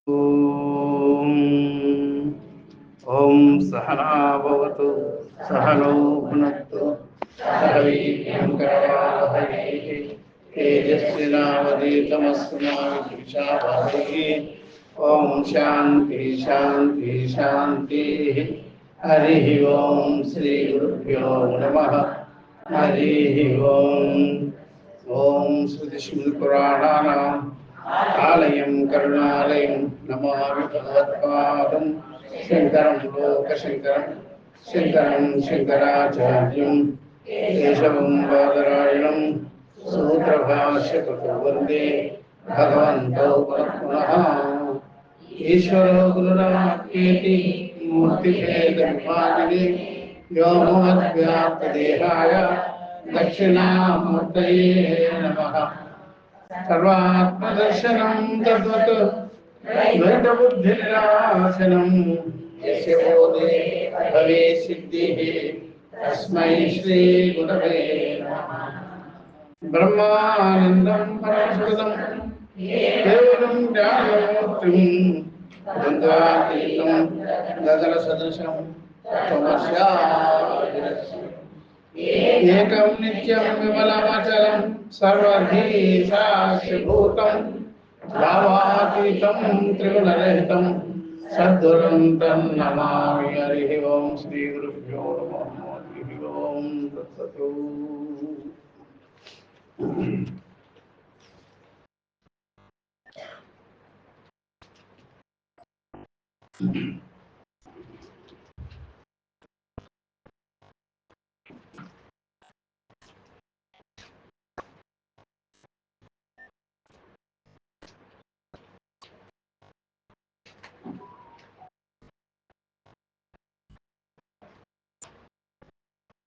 ఓం సహనా భవతు సహనౌ భునక్తు సహ వీర్యం కరవావహై తేజస్వినావధీతమస్తు మా విద్విషావహై. ఓం శాంతి శాంతి శాంతి. హరి ఓం శ్రీ గురుభ్యో నమః. హరి ఓం. ఓం శృతిస్మృతిపురాణానాం ఆలయం కరుణాలయం నమామి భగవత్పాదం శంకరం లోకశంకరం శంకరం శంకరాచార్యం కేశవం బాదరాయణం సూత్రభాష్యకృతో వందే భగవంతో పునః. ఈశ్వరో గురురాత్మేతి మూర్తిభేద విభాగినే వ్యోమవద్వ్యాప్తదేహాయ దక్షిణామూర్తయే నమః. సర్వాత్మదర్శనం తద్వత్ ద్వైతబుద్ధినిరాసనం యస్య బోధే భవే సిద్ధిః తస్మై శ్రీ గురవే నమః. బ్రహ్మానందం పరమసుఖదం కేవలం జ్ఞానమూర్తిం ద్వంద్వాతీతం గగన సదృశం ఏకం నిత్యం విమలమచలం సర్వధీ సాక్షిభూతం భావాతీతం త్రిగుణరహితం సద్గురుం తన్నమామి. హరి ఓం శ్రీ గురుభ్యో నమః. హరి ఓం తత్సతు.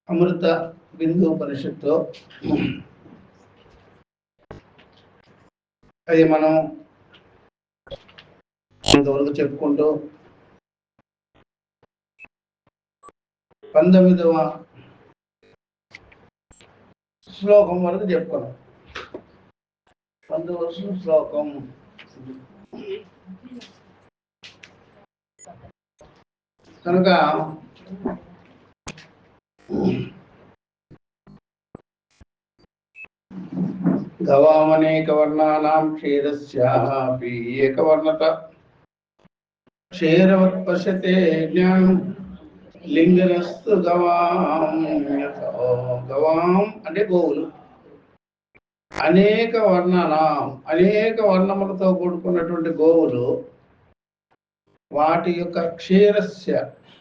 అమృత బిందు ఉపనిషత్తు అది మనం ఇంతవరకు చెప్పుకుంటూ 19వ శ్లోకం వరకు చెప్పుకున్నాం. 19వ శ్లోకం కనుక గవామనేక వర్ణానాం క్షీరస్యాపి ఏకవర్ణత క్షీరవత్ పశ్యతే జ్ఞానం లింగనస్తు గవాం. గవాం అంటే గోవులు. అనేక వర్ణానాం అనేక వర్ణములతో కూడుకున్నటువంటి గోవులు వాటి యొక్క క్షీరస్య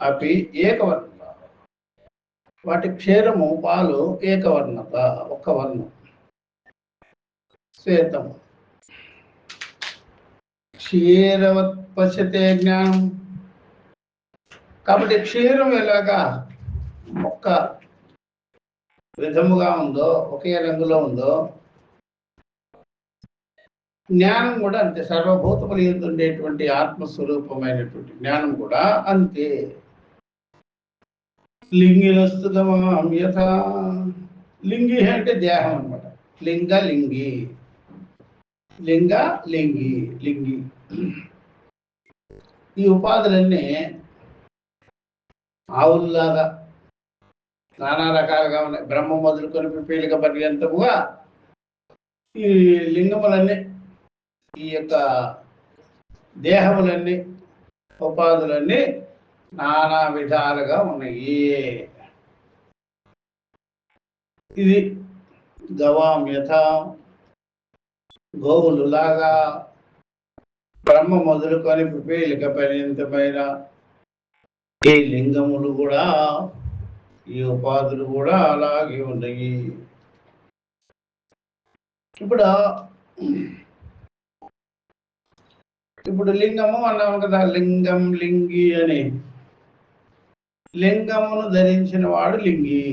అపి ఏకవర్ణత, వాటి క్షీరము పాలు ఏకవర్ణత ఒక్క వర్ణం శ్వేతం. క్షీరవత్ పశ్యతే జ్ఞానం. కాబట్టి క్షీరం ఎలాగా ఒక్క విధముగా ఉందో, ఒకే రంగులో ఉందో, జ్ఞానం కూడా అంతే. సర్వభూతములు ఉండేటువంటి ఆత్మస్వరూపమైనటువంటి జ్ఞానం కూడా అంతే. లింగినస్తు గవాం యథా. లింగి అంటే దేహం అన్నమాట. లింగ లింగి, లింగ లింగి, లింగి. ఈ ఉపాధులన్నీ ఆవుల్లాగా నానా రకాలుగా ఉన్నాయి. బ్రహ్మ మొదలుకొని పిపీలిక పర్యంతముగా ఈ లింగములన్నీ, ఈ యొక్క దేహములన్నీ, ఉపాధులన్నీ నానా విధాలుగా ఉన్నాయి. ఇది గవాం యథా, గోవులు లాగా బ్రహ్మ మొదలుకొని పిపీలిక పర్యంతమైన ఈ లింగములు కూడా, ఈ ఉపాధులు కూడా అలాగే ఉన్నాయి. ఇప్పుడు లింగము అన్నాము కదా, లింగం లింగి అని. లింగమును ధరించిన వాడు లింగి.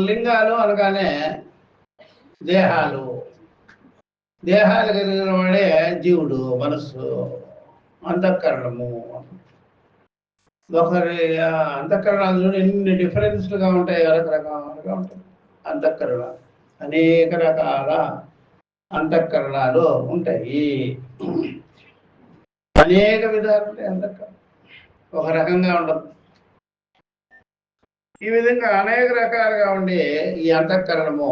లింగాలు అనగానే దేహాలు, దేహాలు కలిగిన వాడే జీవుడు, మనస్సు, అంతఃకరణము. ఒకరి అంతఃకరణాలు ఎన్ని డిఫరెన్స్లుగా ఉంటాయి, రకరకాలుగా ఉంటాయి. అంతఃకరణ అనేక రకాల అంతఃకరణాలు ఉంటాయి. అనేక విధాలు ఉంటాయి. అంతఃకరణ ఒక రకంగా ఉండదు. ఈ విధంగా అనేక రకాలుగా ఉండే ఈ అంతఃకరణము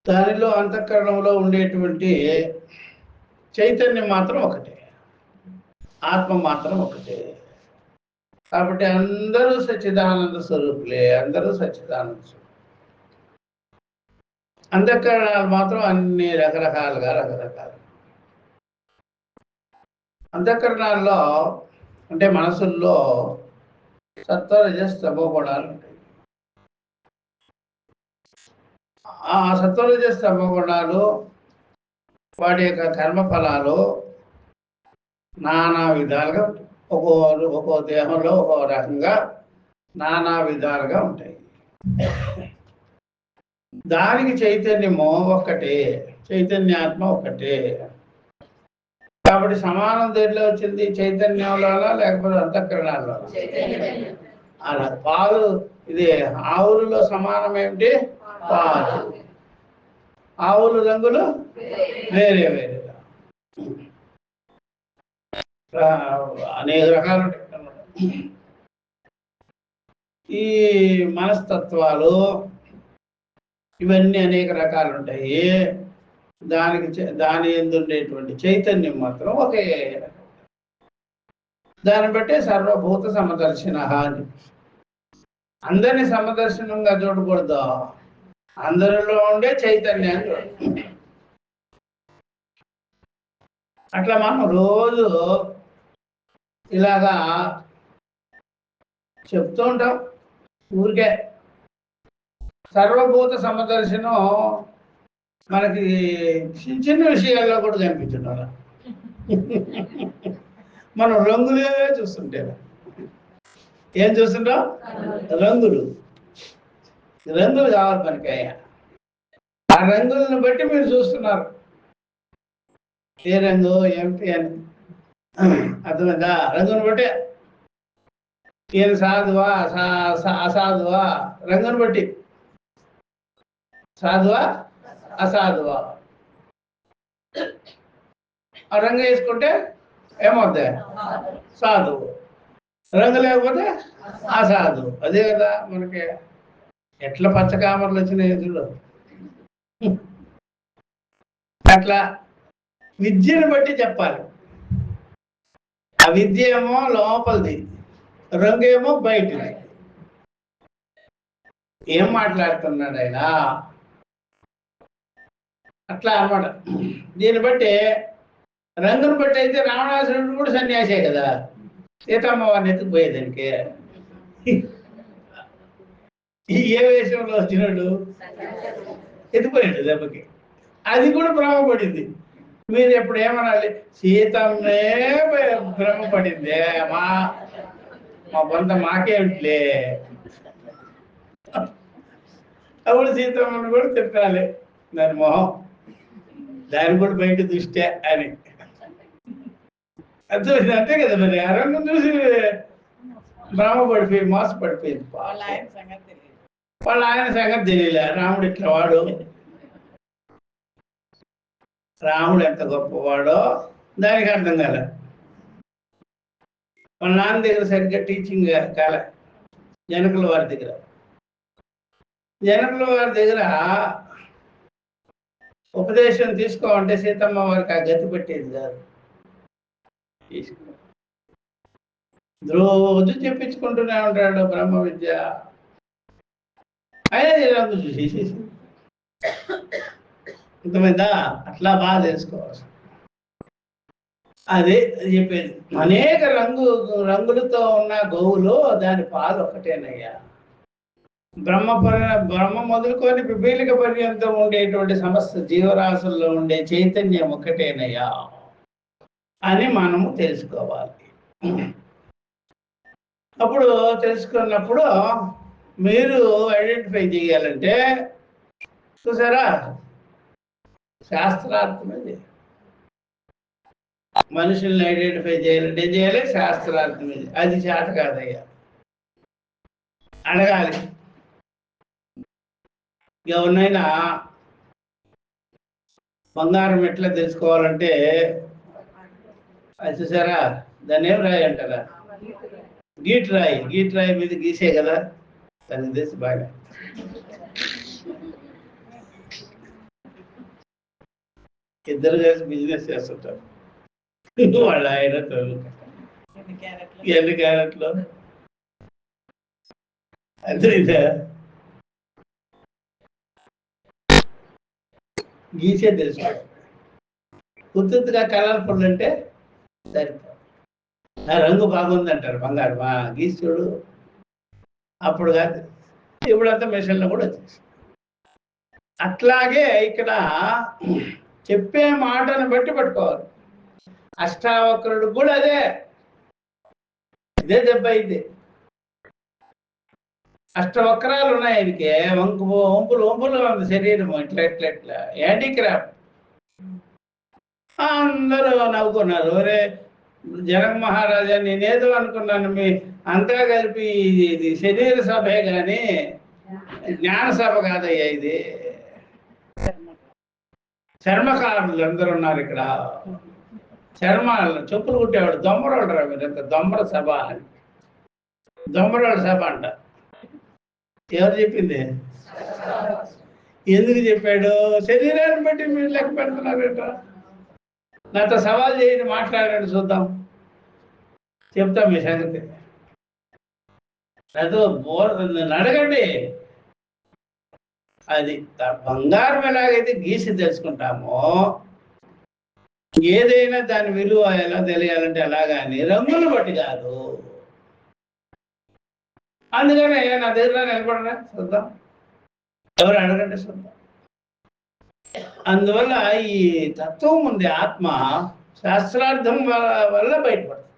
దానిలో అంతఃకరణంలో ఉండేటువంటి చైతన్యం మాత్రం ఒకటే, ఆత్మ మాత్రం ఒకటే. కాబట్టి అందరూ సచ్చిదానంద స్వరూపులే, అందరూ సచ్చిదానంద స్వరూపులే. అంతఃకరణాలు మాత్రం అన్ని రకరకాలుగా అంతఃకరణాల్లో అంటే మనసుల్లో సత్వ రజస్ తమో గుణాలు ఉంటాయి. ఆ సత్వ రజస్ తమో గుణాలు వాటి యొక్క కర్మఫలాలు నానా విధాలుగా ఉంటాయి. ఒక్కో దేహంలో ఒక్కో రకంగా నానా విధాలుగా ఉంటాయి. దానికి చైతన్యము ఒక్కటే, చైతన్యాత్మ ఒక్కటే. కాబట్టి సమానం దేంట్లో వచ్చింది? చైతన్యంలోనా లేకపోతే అంతఃకరణాల్లో? అలా పాలు ఇది ఆవులలో సమానం ఏమిటి? పాలు. ఆవుల రంగులు వేరే వేరేగా అనేక రకాలు ఉంటాయి. ఈ మనస్తత్వాలు ఇవన్నీ అనేక రకాలు ఉంటాయి. దాని యందు ఉండేటువంటి చైతన్యం మాత్రం ఒకే. దాన్ని బట్టే సర్వభూత సమదర్శన అని. అందరినీ సమదర్శనంగా చూడకూడదు, అందరిలో ఉండే చైతన్యాన్ని చూడాలి. అట్లా మనం రోజు ఇలాగా చెప్తూ ఉంటాం ఊరికే. సర్వభూత సమదర్శనం మనకి చిన్న చిన్న విషయాల్లో కూడా కనిపించుండాలి. మనం రంగులే చూస్తుంటే ఏం చూస్తుంటాం? రంగులు కావాలి మనకి. ఆ రంగులను బట్టి మీరు చూస్తున్నారు ఏ రంగు ఏమిటి అని. అర్థమైందా? రంగును బట్టి ఈయన సాధువా అసాధువా, రంగును బట్టి సాధువా అసాధువా. ఆ రంగు వేసుకుంటే ఏమవుద్ది? సాధువు. రంగు లేకపోతే అసాధువు. అదే కదా మనకి. ఎట్లా పచ్చకామర్లు వచ్చినాయి చూడు. అట్లా విద్యను బట్టి చెప్పాలి. ఆ విద్య ఏమో లోపలిది, రంగు ఏమో బయటది. ఏం మాట్లాడుతున్నాడు ఆయన? అట్లా అన్నమాట. దీన్ని బట్టి రంగును బట్టి అయితే రావణాసురుడు కూడా సన్యాసే కదా, సీతమ్మ వారిని ఎత్తుకుపోయేదానికి. ఏ వేషంలో వచ్చినాడు? ఎత్తుకుపోయాడు దెబ్బకి. అది కూడా భ్రమపడింది. మీరు ఎప్పుడు ఏమనాలి? సీతమ్మే భ్రమపడిందే, మా బొంత మాకేమిట్లే. అప్పుడు సీతమ్మను కూడా తిట్టాలి, దాని మొహం దాని కూడా బయట దృష్టే అని. అర్థమైంది. అంతే కదా మరి. ఆ రంగం చూసి భ్రమపడిపోయి మోసపడిపోయింది. వాళ్ళ ఆయన సంగతి తెలియలే. రాముడు ఇట్లా వాడు, రాముడు ఎంత గొప్పవాడో దానికి అర్థం కాల. వాళ్ళ నాన్న దగ్గర సరిగ్గా టీచింగ్ కాల. జనకుల వారి దగ్గర ఉపదేశం తీసుకోమంటే సీతమ్మ వారికి ఆ గతి పెట్టేది కాదు. రోజు చెప్పించుకుంటూనే ఉంటాడు బ్రహ్మ విద్య. అయినా చూసేసి ఇంతమైందా? అట్లా బాగా తెలుసుకోవాలి. అదే చెప్పేది. అనేక రంగులతో ఉన్న గోవులు దాని పాలు ఒకటేనయ్యా. బ్రహ్మ మొదలుకొని పిపీలిక పర్యంతం ఉండేటువంటి సమస్త జీవరాశుల్లో ఉండే చైతన్యం ఒకటేనయ్యా అని మనము తెలుసుకోవాలి. అప్పుడు తెలుసుకున్నప్పుడు మీరు ఐడెంటిఫై చేయాలంటే చూసారా, శాస్త్రార్థమే. మనుషుల్ని ఐడెంటిఫై చేయాలంటే ఏం చేయాలి? శాస్త్రార్థమే. అది చేత కాదయ్యా, అడగాలి. ఎవరినైనా బంగారం ఎట్లా తెలుసుకోవాలంటే అది చూసారా, దాన్ని ఏం రాయి అంటారా? గీట్ రాయి మీద గీసే కదా దాన్ని తెలిసి బాగా. ఇద్దరు కలిసి బిజినెస్ చేస్తుంటారు. వాళ్ళ ఆయన ఎన్ని క్యారెట్లు అర్థమైందా? గీసే తెలుసుకోవాలి. ఉత్తుగా కలర్ఫుల్ అంటే సరిపో, ఆ రంగు బాగుంది అంటారు బంగారు గీసి చూడు. అప్పుడు కాదు, ఇప్పుడంతా మిషన్లో కూడా వచ్చేసి. అట్లాగే ఇక్కడ చెప్పే మాటను బట్టి పట్టుకోవాలి. అష్టావక్రుడు కూడా ఇదే దెబ్బ అయింది. అష్టవక్రాలు ఉన్నాయి ఆయనకి, వంపులు ఉంది శరీరం, ఇట్లా హ్యాండీక్రాఫ్ట్. అందరూ నవ్వుకున్నారు. ఒరే జనక మహారాజా, నేనేదో అనుకున్నాను, మీ అంతా కలిపి ఇది శరీర సభే కానీ జ్ఞాన సభ కాదయ్యా, ఇది చర్మకారులు అందరూ ఉన్నారు ఇక్కడ. చర్మాలు చెప్పులు కుట్టేవాడు దొమ్మరోడు రా మీరు, ఎంత దొమ్మర సభ అని. దొమ్మరోడు సభ అంట. ఎవరు చెప్పింది? ఎందుకు చెప్పాడు? శరీరాన్ని బట్టి మీరు లెక్క పెడుతున్నారట. నాతో సవాల్ చేయండి, మాట్లాడండి చూద్దాం, చెప్తాం మీ సంగతి. నాతో అడగండి. అది బంగారం ఎలాగైతే గీసి తెలుసుకుంటామో, ఏదైనా దాని విలువ ఎలా తెలియాలంటే అలాగాని రంగులు బట్టి కాదు. అందుకనే నా దగ్గర నిలబడరా చూద్దాం, ఎవరు అడగండి చూద్దాం. అందువల్ల ఈ తత్వం ఉంది, ఆత్మ శాస్త్రార్థం వల్ల బయటపడుతుంది,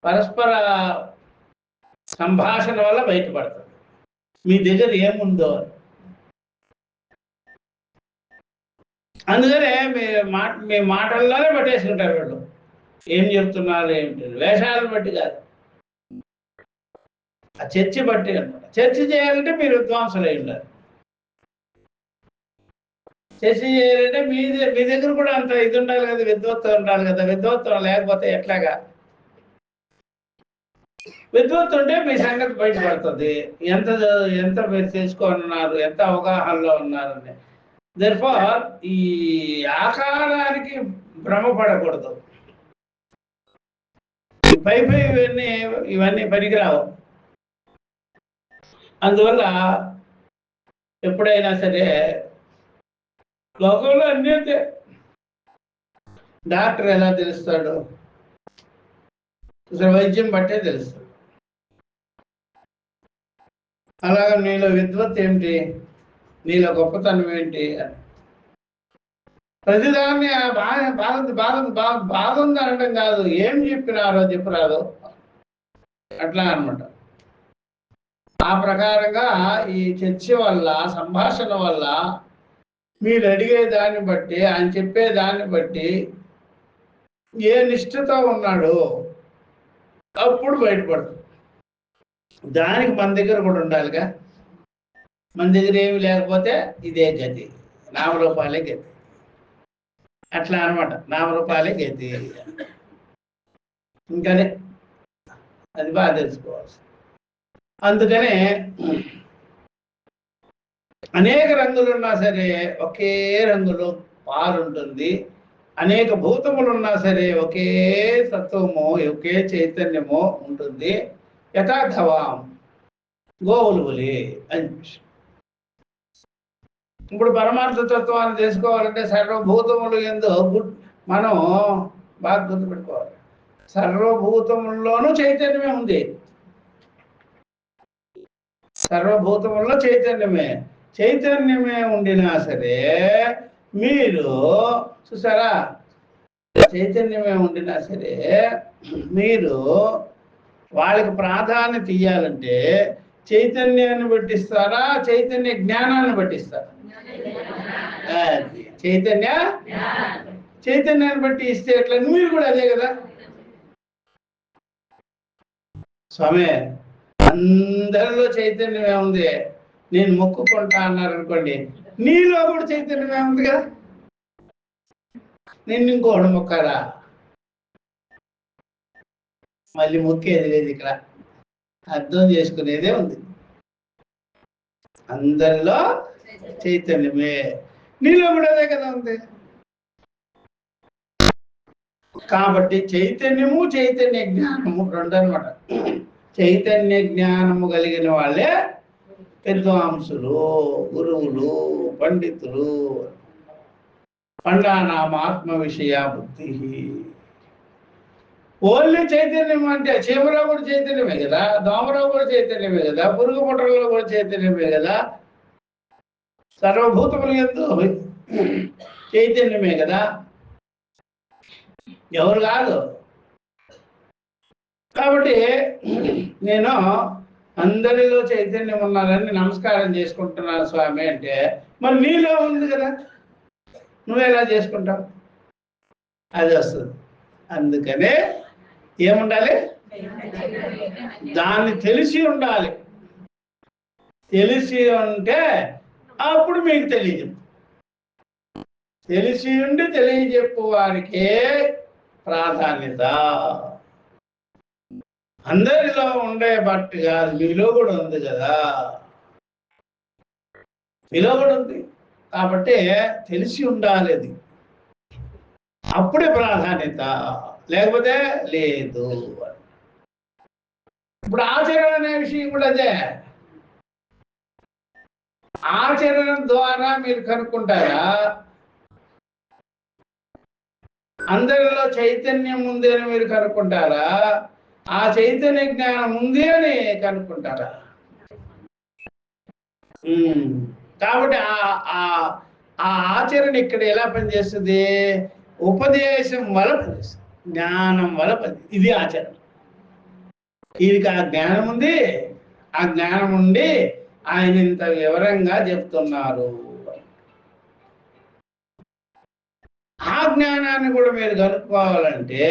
పరస్పర సంభాషణ వల్ల బయటపడుతుంది. మీ దగ్గర ఏముందో అందుకనే మీ మాటల్లోనే పట్టేసుకుంటారు వీళ్ళు. ఏం చెప్తున్నారు ఏమిటి, వేషాలను బట్టి కాదు, ఆ చర్చ బట్టి అనమాట. చర్చ చేయాలంటే మీరు విద్వాంసులు అయి ఉండాలి. చర్చ చేయాలంటే మీ దగ్గర కూడా అంత ఇది ఉండాలి కదా, విద్వత్వం ఉండాలి కదా. విద్వత్వం లేకపోతే ఎట్లాగా? విద్వత్వం ఉంటే మీ సంగతి బయటపడుతుంది, ఎంత మీరు తెలుసుకున్నారు, ఎంత అవగాహనలో ఉన్నారని. దెర్ఫోర్ ఈ ఆకారానికి భ్రమపడకూడదు. పై ఇవన్నీ పనికిరావు. అందువల్ల ఎప్పుడైనా సరే లోకంలో అన్నీ డాక్టర్ ఎలా తెలుస్తాడు? అసలు వైద్యం బట్టే తెలుస్తుంది. అలాగే నీలో విద్వత్ ఏమిటి, నీలో గొప్పతనం ఏంటి అని ప్రతిదాన్ని బాగుంది అనడం కాదు, ఏం చెప్పినారో చెప్పరాదు అట్లా అనమాట. ఆ ప్రకారంగా ఈ చర్చ వల్ల, సంభాషణ వల్ల మీరు అడిగే దాన్ని బట్టి, ఆయన చెప్పే దాన్ని బట్టి ఏ నిష్ఠతో ఉన్నాడు అప్పుడు బయటపడుతుంది. దానికి మన దగ్గర కూడా ఉండాలిగా. మన దగ్గర ఏమి లేకపోతే ఇదే గతి, నామరూపాలే గతి. అట్లా అనమాట, నామరూపాలే గతి. ఇంకనే అది బాగా తెలుసుకోవాల్సి. అందుకనే అనేక రంగులున్నా సరే ఒకే రంగులో పాలుంటుంది. అనేక భూతములు ఉన్నా సరే ఒకే తత్వము, ఒకే చైతన్యము ఉంటుంది. యథార్థవాం గోవులువులి అని. ఇప్పుడు పరమార్థ తత్వాన్ని తెలుసుకోవాలంటే సర్వభూతములు ఎందు మనం బాగా గుర్తుపెట్టుకోవాలి. సర్వభూతముల్లోనూ చైతన్యమే ఉంది. సర్వభూతముల్లో చైతన్యమే ఉండినా సరే మీరు చూసారా, చైతన్యమే ఉండినా సరే మీరు వాళ్ళకి ప్రాధాన్యత ఇయ్యాలంటే చైతన్యాన్ని పట్టిస్తారా, చైతన్య జ్ఞానాన్ని పట్టిస్తారా? చైతన్యాన్ని బట్టి ఇస్తే ఎట్లా? మీరు కూడా అదే కదా స్వామి. అందరిలో చైతన్యమే ఉంది, నేను మొక్కుకుంటా అన్నారు అనుకోండి, నీలో కూడా చైతన్యమే ఉంది కదా, నిన్ను ఇంకోటి మొక్కరా, మళ్ళీ మొక్కేది లేదు. ఇక్కడ అర్థం చేసుకునేదే ఉంది. అందరిలో చైతన్యమే, నీలో కూడా అదే కదా ఉంది. కాబట్టి చైతన్యము చైతన్య జ్ఞానము రెండు అనమాట. చైతన్య జ్ఞానము కలిగిన వాళ్ళే విద్వాంసులు, గురువులు, పండితులు. పండానామ ఆత్మ విషయ బుద్ధి. ఓన్లీ చైతన్యం అంటే చీమలో కూడా చైతన్యమే కదా, దోమలో కూడా చైతన్యమే కదా, పురుగు పుట్టలో కూడా చైతన్యమే కదా, సర్వభూతములు యందు చైతన్యమే కదా, ఎవరు కాదు. కాబట్టి నేను అందరిలో చైతన్యం ఉన్నారని నమస్కారం చేసుకుంటున్నాను స్వామి అంటే, మరి నీలో ఉంది కదా, నువ్వెలా చేసుకుంటావు? అది వస్తుంది. అందుకనే ఏముండాలి? దాన్ని తెలిసి ఉండాలి. తెలిసి ఉంటే అప్పుడు మీకు తెలియదు. తెలిసి ఉండి తెలియజెప్పు వారికే ప్రాధాన్యత. అందరిలో ఉండే బట్టి కాదు, మీలో కూడా ఉంది కదా, మీలో కూడా ఉంది. కాబట్టి తెలిసి ఉండాలి, అది అప్పుడే ప్రాధాన్యత, లేకపోతే లేదు. ఇప్పుడు ఆచరణ అనే విషయం కూడా అదే. ఆచరణ ద్వారా మీరు కనుక్కుంటారా అందరిలో చైతన్యం ఉంది అని మీరు కనుక్కుంటారా, ఆ చైతన్య జ్ఞానం ఉంది అని కనుక్కుంటారా? కాబట్టి ఆ ఆచరణ ఇక్కడ ఎలా పనిచేస్తుంది? ఉపదేశం వల్ల పనిచేస్తుంది, జ్ఞానం వల్ల ఇది ఆచరణ. వీరికి ఆ జ్ఞానం ఉంది, ఆ జ్ఞానం ఉండి ఆయన ఇంత వివరంగా చెప్తున్నారు. ఆ జ్ఞానాన్ని కూడా మీరు కనుక్కోవాలంటే,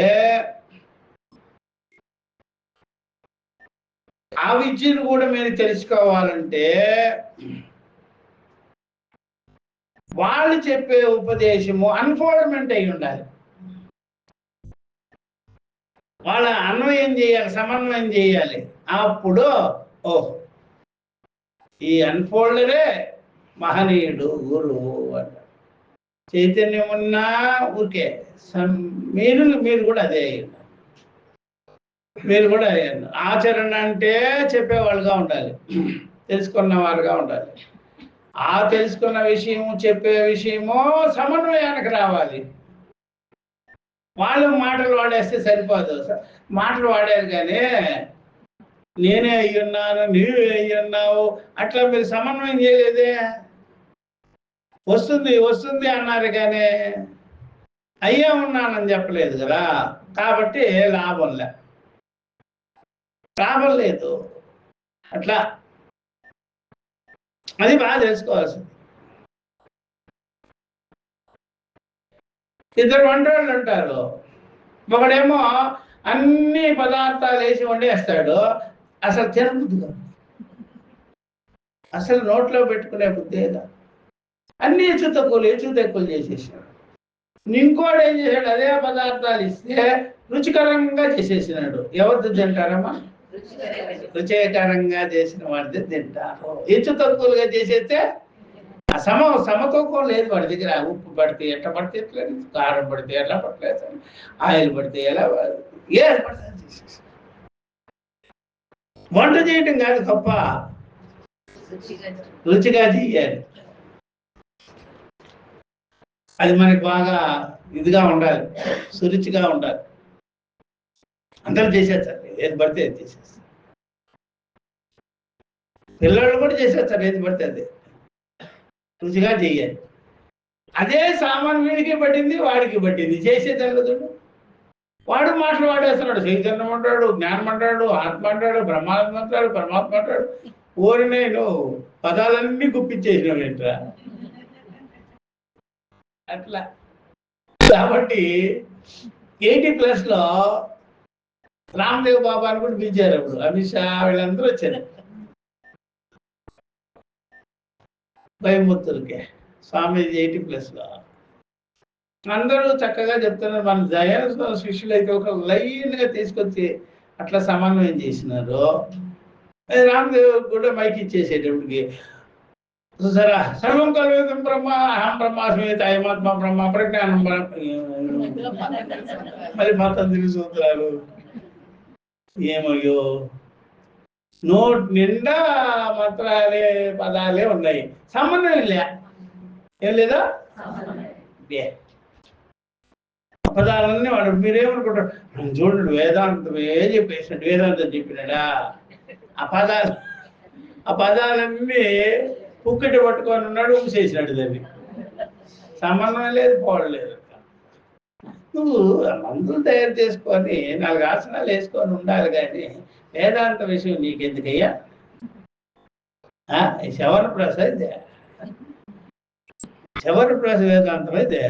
ఆ విద్యను కూడా మీరు తెలుసుకోవాలంటే, వాళ్ళు చెప్పే ఉపదేశము అన్ఫోల్డ్మెంట్ అయి ఉండాలి. వాళ్ళ అన్వయం చేయాలి, సమన్వయం చేయాలి. అప్పుడు ఓహ్, ఈ అన్ఫోల్డరే మహనీయుడు, గురువు అంట. చైతన్యం ఉన్నా ఊరికే మీరు కూడా అదే అయ్యండి. మీరు కూడా అయ్యండి. ఆచరణ అంటే చెప్పేవాళ్ళుగా ఉండాలి, తెలుసుకున్న వారుగా ఉండాలి. ఆ తెలుసుకున్న విషయము, చెప్పే విషయము సమన్వయానికి రావాలి. వాళ్ళు మాటలు వాడేస్తే సరిపోదు. మాటలు వాడారు కానీ నేనే అయ్యున్నాను, నీవే అయ్యున్నావు, అట్లా మీరు సమన్వయం చేయలేదే. వస్తుంది వస్తుంది అన్నారు కానీ అయ్యే ఉన్నానని చెప్పలేదు కదా. కాబట్టి లాభం లేదు. అట్లా అది బాగా తెలుసుకోవాల్సింది. ఇద్దరు వంటవాళ్ళు ఉంటారు. ఒకడేమో అన్ని పదార్థాలు వేసి వండేస్తాడు, అసలు తినబుద్ధి కాదు, అసలు నోట్లో పెట్టుకునే బుద్ధి ఏదా. అన్ని హెచ్చు తక్కువలు చేసేసాడు. ఇంకోటి ఏం చేశాడు, అదే పదార్థాలు ఇస్తే రుచికరంగా చేసేసినాడు. ఎవరిది తింటారమ్మా? రుచికరంగా చేసిన వాడిది తింటారు. హెచ్చు తక్కువలుగా చేసేస్తే సమతూకం లేదు వాడి దగ్గర. ఉప్పు పడితే ఎట్లా పడితే ఎట్లేదు, కారం పడితే ఎలా పట్టలేదు, ఆయిల్ పడితే ఎలా, ఏ పడితే చేసేసి. వంట చేయటం కాదు గొప్ప, రుచిగా చెయ్యాలి. అది మనకి బాగా ఇదిగా ఉండాలి, సురుచిగా ఉండాలి. అందరూ చేసేస్తారు, ఏది పడితే అది చేసేస్తారు. పిల్లలు కూడా చేసేస్తారు, ఏది పడితే అది రుచిగా చెయ్యాలి. అదే సామాన్ వీడికి పట్టింది, వాడికి పట్టింది, చేసేది వాడు మాటలు వాడేస్తున్నాడు. చైతన్యం అంటాడు, జ్ఞానం అంటాడు, ఆత్మ అంటాడు, బ్రహ్మాత్మ అంటాడు, పరమాత్మ అంటాడు. ఓరినే నువ్వు పదాలన్నీ గుప్పించేసినావు ఏంట్రా అట్లా. కాబట్టి 80+ లో రామ్దేవ్ బాబా అని కూడా పిలిచారు. అప్పుడు అమిత్ షా వీళ్ళందరూ వచ్చారు. కోయంబత్తూరుకి స్వామీజీ 80+లో అందరూ చక్కగా చెప్తున్నారు. మన దయానంద శిష్యులు అయితే ఒక లైన్గా తీసుకొచ్చి అట్లా సమన్వయం చేసినారు. రామదేవ్ కూడా మైక్ ఇచ్చేసేటప్పటికి చూసారా, సర్వం కల్వేదం బ్రహ్మ అహం బ్రహ్మాస్మి అయమాత్మ బ్రహ్మ ప్రజ్ఞానం మరి మొత్తం సూత్రాలు ఏమయ్యో నోట్ నిండా మంత్రాలే పదాలే ఉన్నాయి, సమన్వయం లే. ఏం లేదా పదాలన్నీ వాడు. మీరేమనుకుంటారు, చూడండి వేదాంతమే చెప్పేసినట్టు వేదాంతం చెప్పినాడా? ఆ పదాలన్నీ పుక్కటి పట్టుకొని ఉన్నాడు, ఊసేసినాడు. దాన్ని సమన్వయం లేదు, పోవడలేదు. నువ్వు మందులు తయారు చేసుకొని 4 ఆసనాలు వేసుకొని ఉండాలి, కానీ వేదాంత విషయం నీకెందుకయ్యా? శవన ప్రసాద్ వేదాంతం అయితే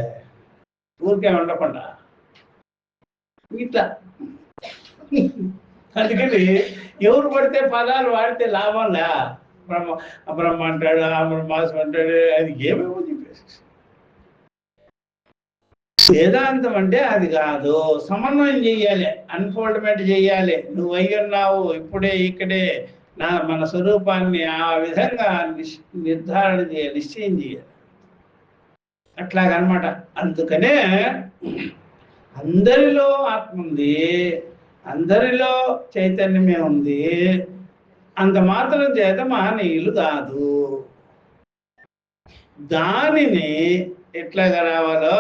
ఊరికే ఉండకుండా ఇట్లా. అందుకని ఎవరు పడితే పదాలు వాడితే లాభంలా. బ్రహ్మ అంటాడు, ఆ బ్రహ్మాసం అంటాడు, అది ఏమేమో చెప్పేసి. వేదాంతం అంటే అది కాదు, సమన్వయం చెయ్యాలి, అన్ఫోల్డ్మెంట్ చెయ్యాలి. నువ్వు అయ్యున్నావు ఇప్పుడే ఇక్కడే మన స్వరూపాన్ని ఆ విధంగా నిర్ధారణ చేయాలి, నిశ్చయం చేయాలి. అట్లాగనమాట. అందుకనే అందరిలో ఆత్మ ఉంది, అందరిలో చైతన్యమే ఉంది. అంత మాత్రం చేత మహనీయులు కాదు. దానిని ఎట్లాగా రావాలో,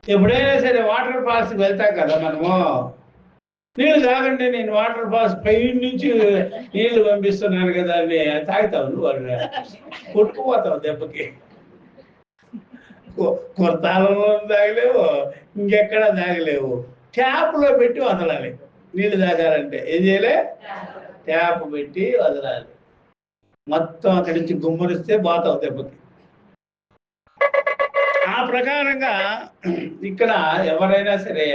ఎప్పుడైనా సరే వాటర్ ఫాల్స్కి వెళ్తాం కదా మనము, నీళ్ళు తాగండి, నేను వాటర్ ఫాల్స్ పై నుంచి నీళ్లు పంపిస్తున్నాను కదా అని తాగుతావు. నువ్వు కొట్టుకుపోతావు దెబ్బకి. కొరతాలలో తాగలేవు, ఇంకెక్కడా తాగలేవు. ట్యాప్లో పెట్టి వదలాలి. నీళ్ళు తాగాలంటే ఏం చేయలే? ట్యాప్ పెట్టి వదలాలి. మొత్తం అక్కడి నుంచి గుమ్మరిస్తే పోతావు దెబ్బకి. ఆ ప్రకారంగా ఇక్కడ ఎవరైనా సరే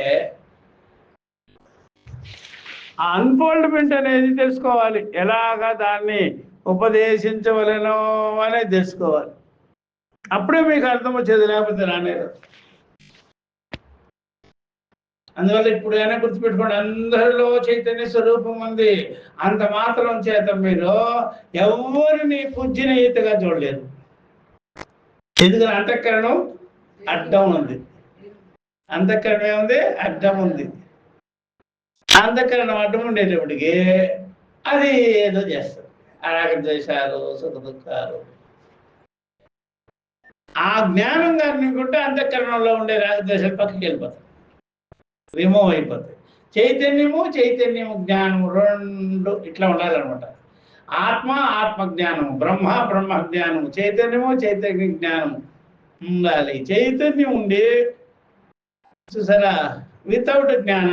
ఆ అన్ఫోల్డ్మెంట్ అనేది తెలుసుకోవాలి. ఎలాగా దాన్ని ఉపదేశించవలెనో అనేది తెలుసుకోవాలి. అప్పుడే మీకు అర్థం వచ్చేది, లేకపోతే రానేరు. అందువల్ల ఇప్పుడైనా గుర్తుపెట్టుకోండి, అందరిలో చైతన్య స్వరూపం ఉంది. అంత మాత్రం చేత మీరు ఎవరిని పూజ్యనీయతగా చూడలేరు. ఎందుకని? అంతఃకరణం అడ్డం ఉంది. అంతఃకరణం ఏముంది? అడ్డం ఉంది. అంతఃకరణం అడ్డం ఉండేటప్పటికి అది ఏదో చేస్తుంది. రాగద్వేషాలు, సుఖ దుఃఖాలు. ఆ జ్ఞానం అనుకుంటే అంతఃకరణంలో ఉండే రాగద్వేషాలు పక్కకి వెళ్ళిపోతాయి, రిమూవ్ అయిపోతాయి. చైతన్యము జ్ఞానము రెండు ఇట్లా ఉండాలన్నమాట. ఆత్మ జ్ఞానము, బ్రహ్మ జ్ఞానము, చైతన్య జ్ఞానము ఉండాలి. చైతన్యం ఉండి చూసారా, వితౌట్ జ్ఞాన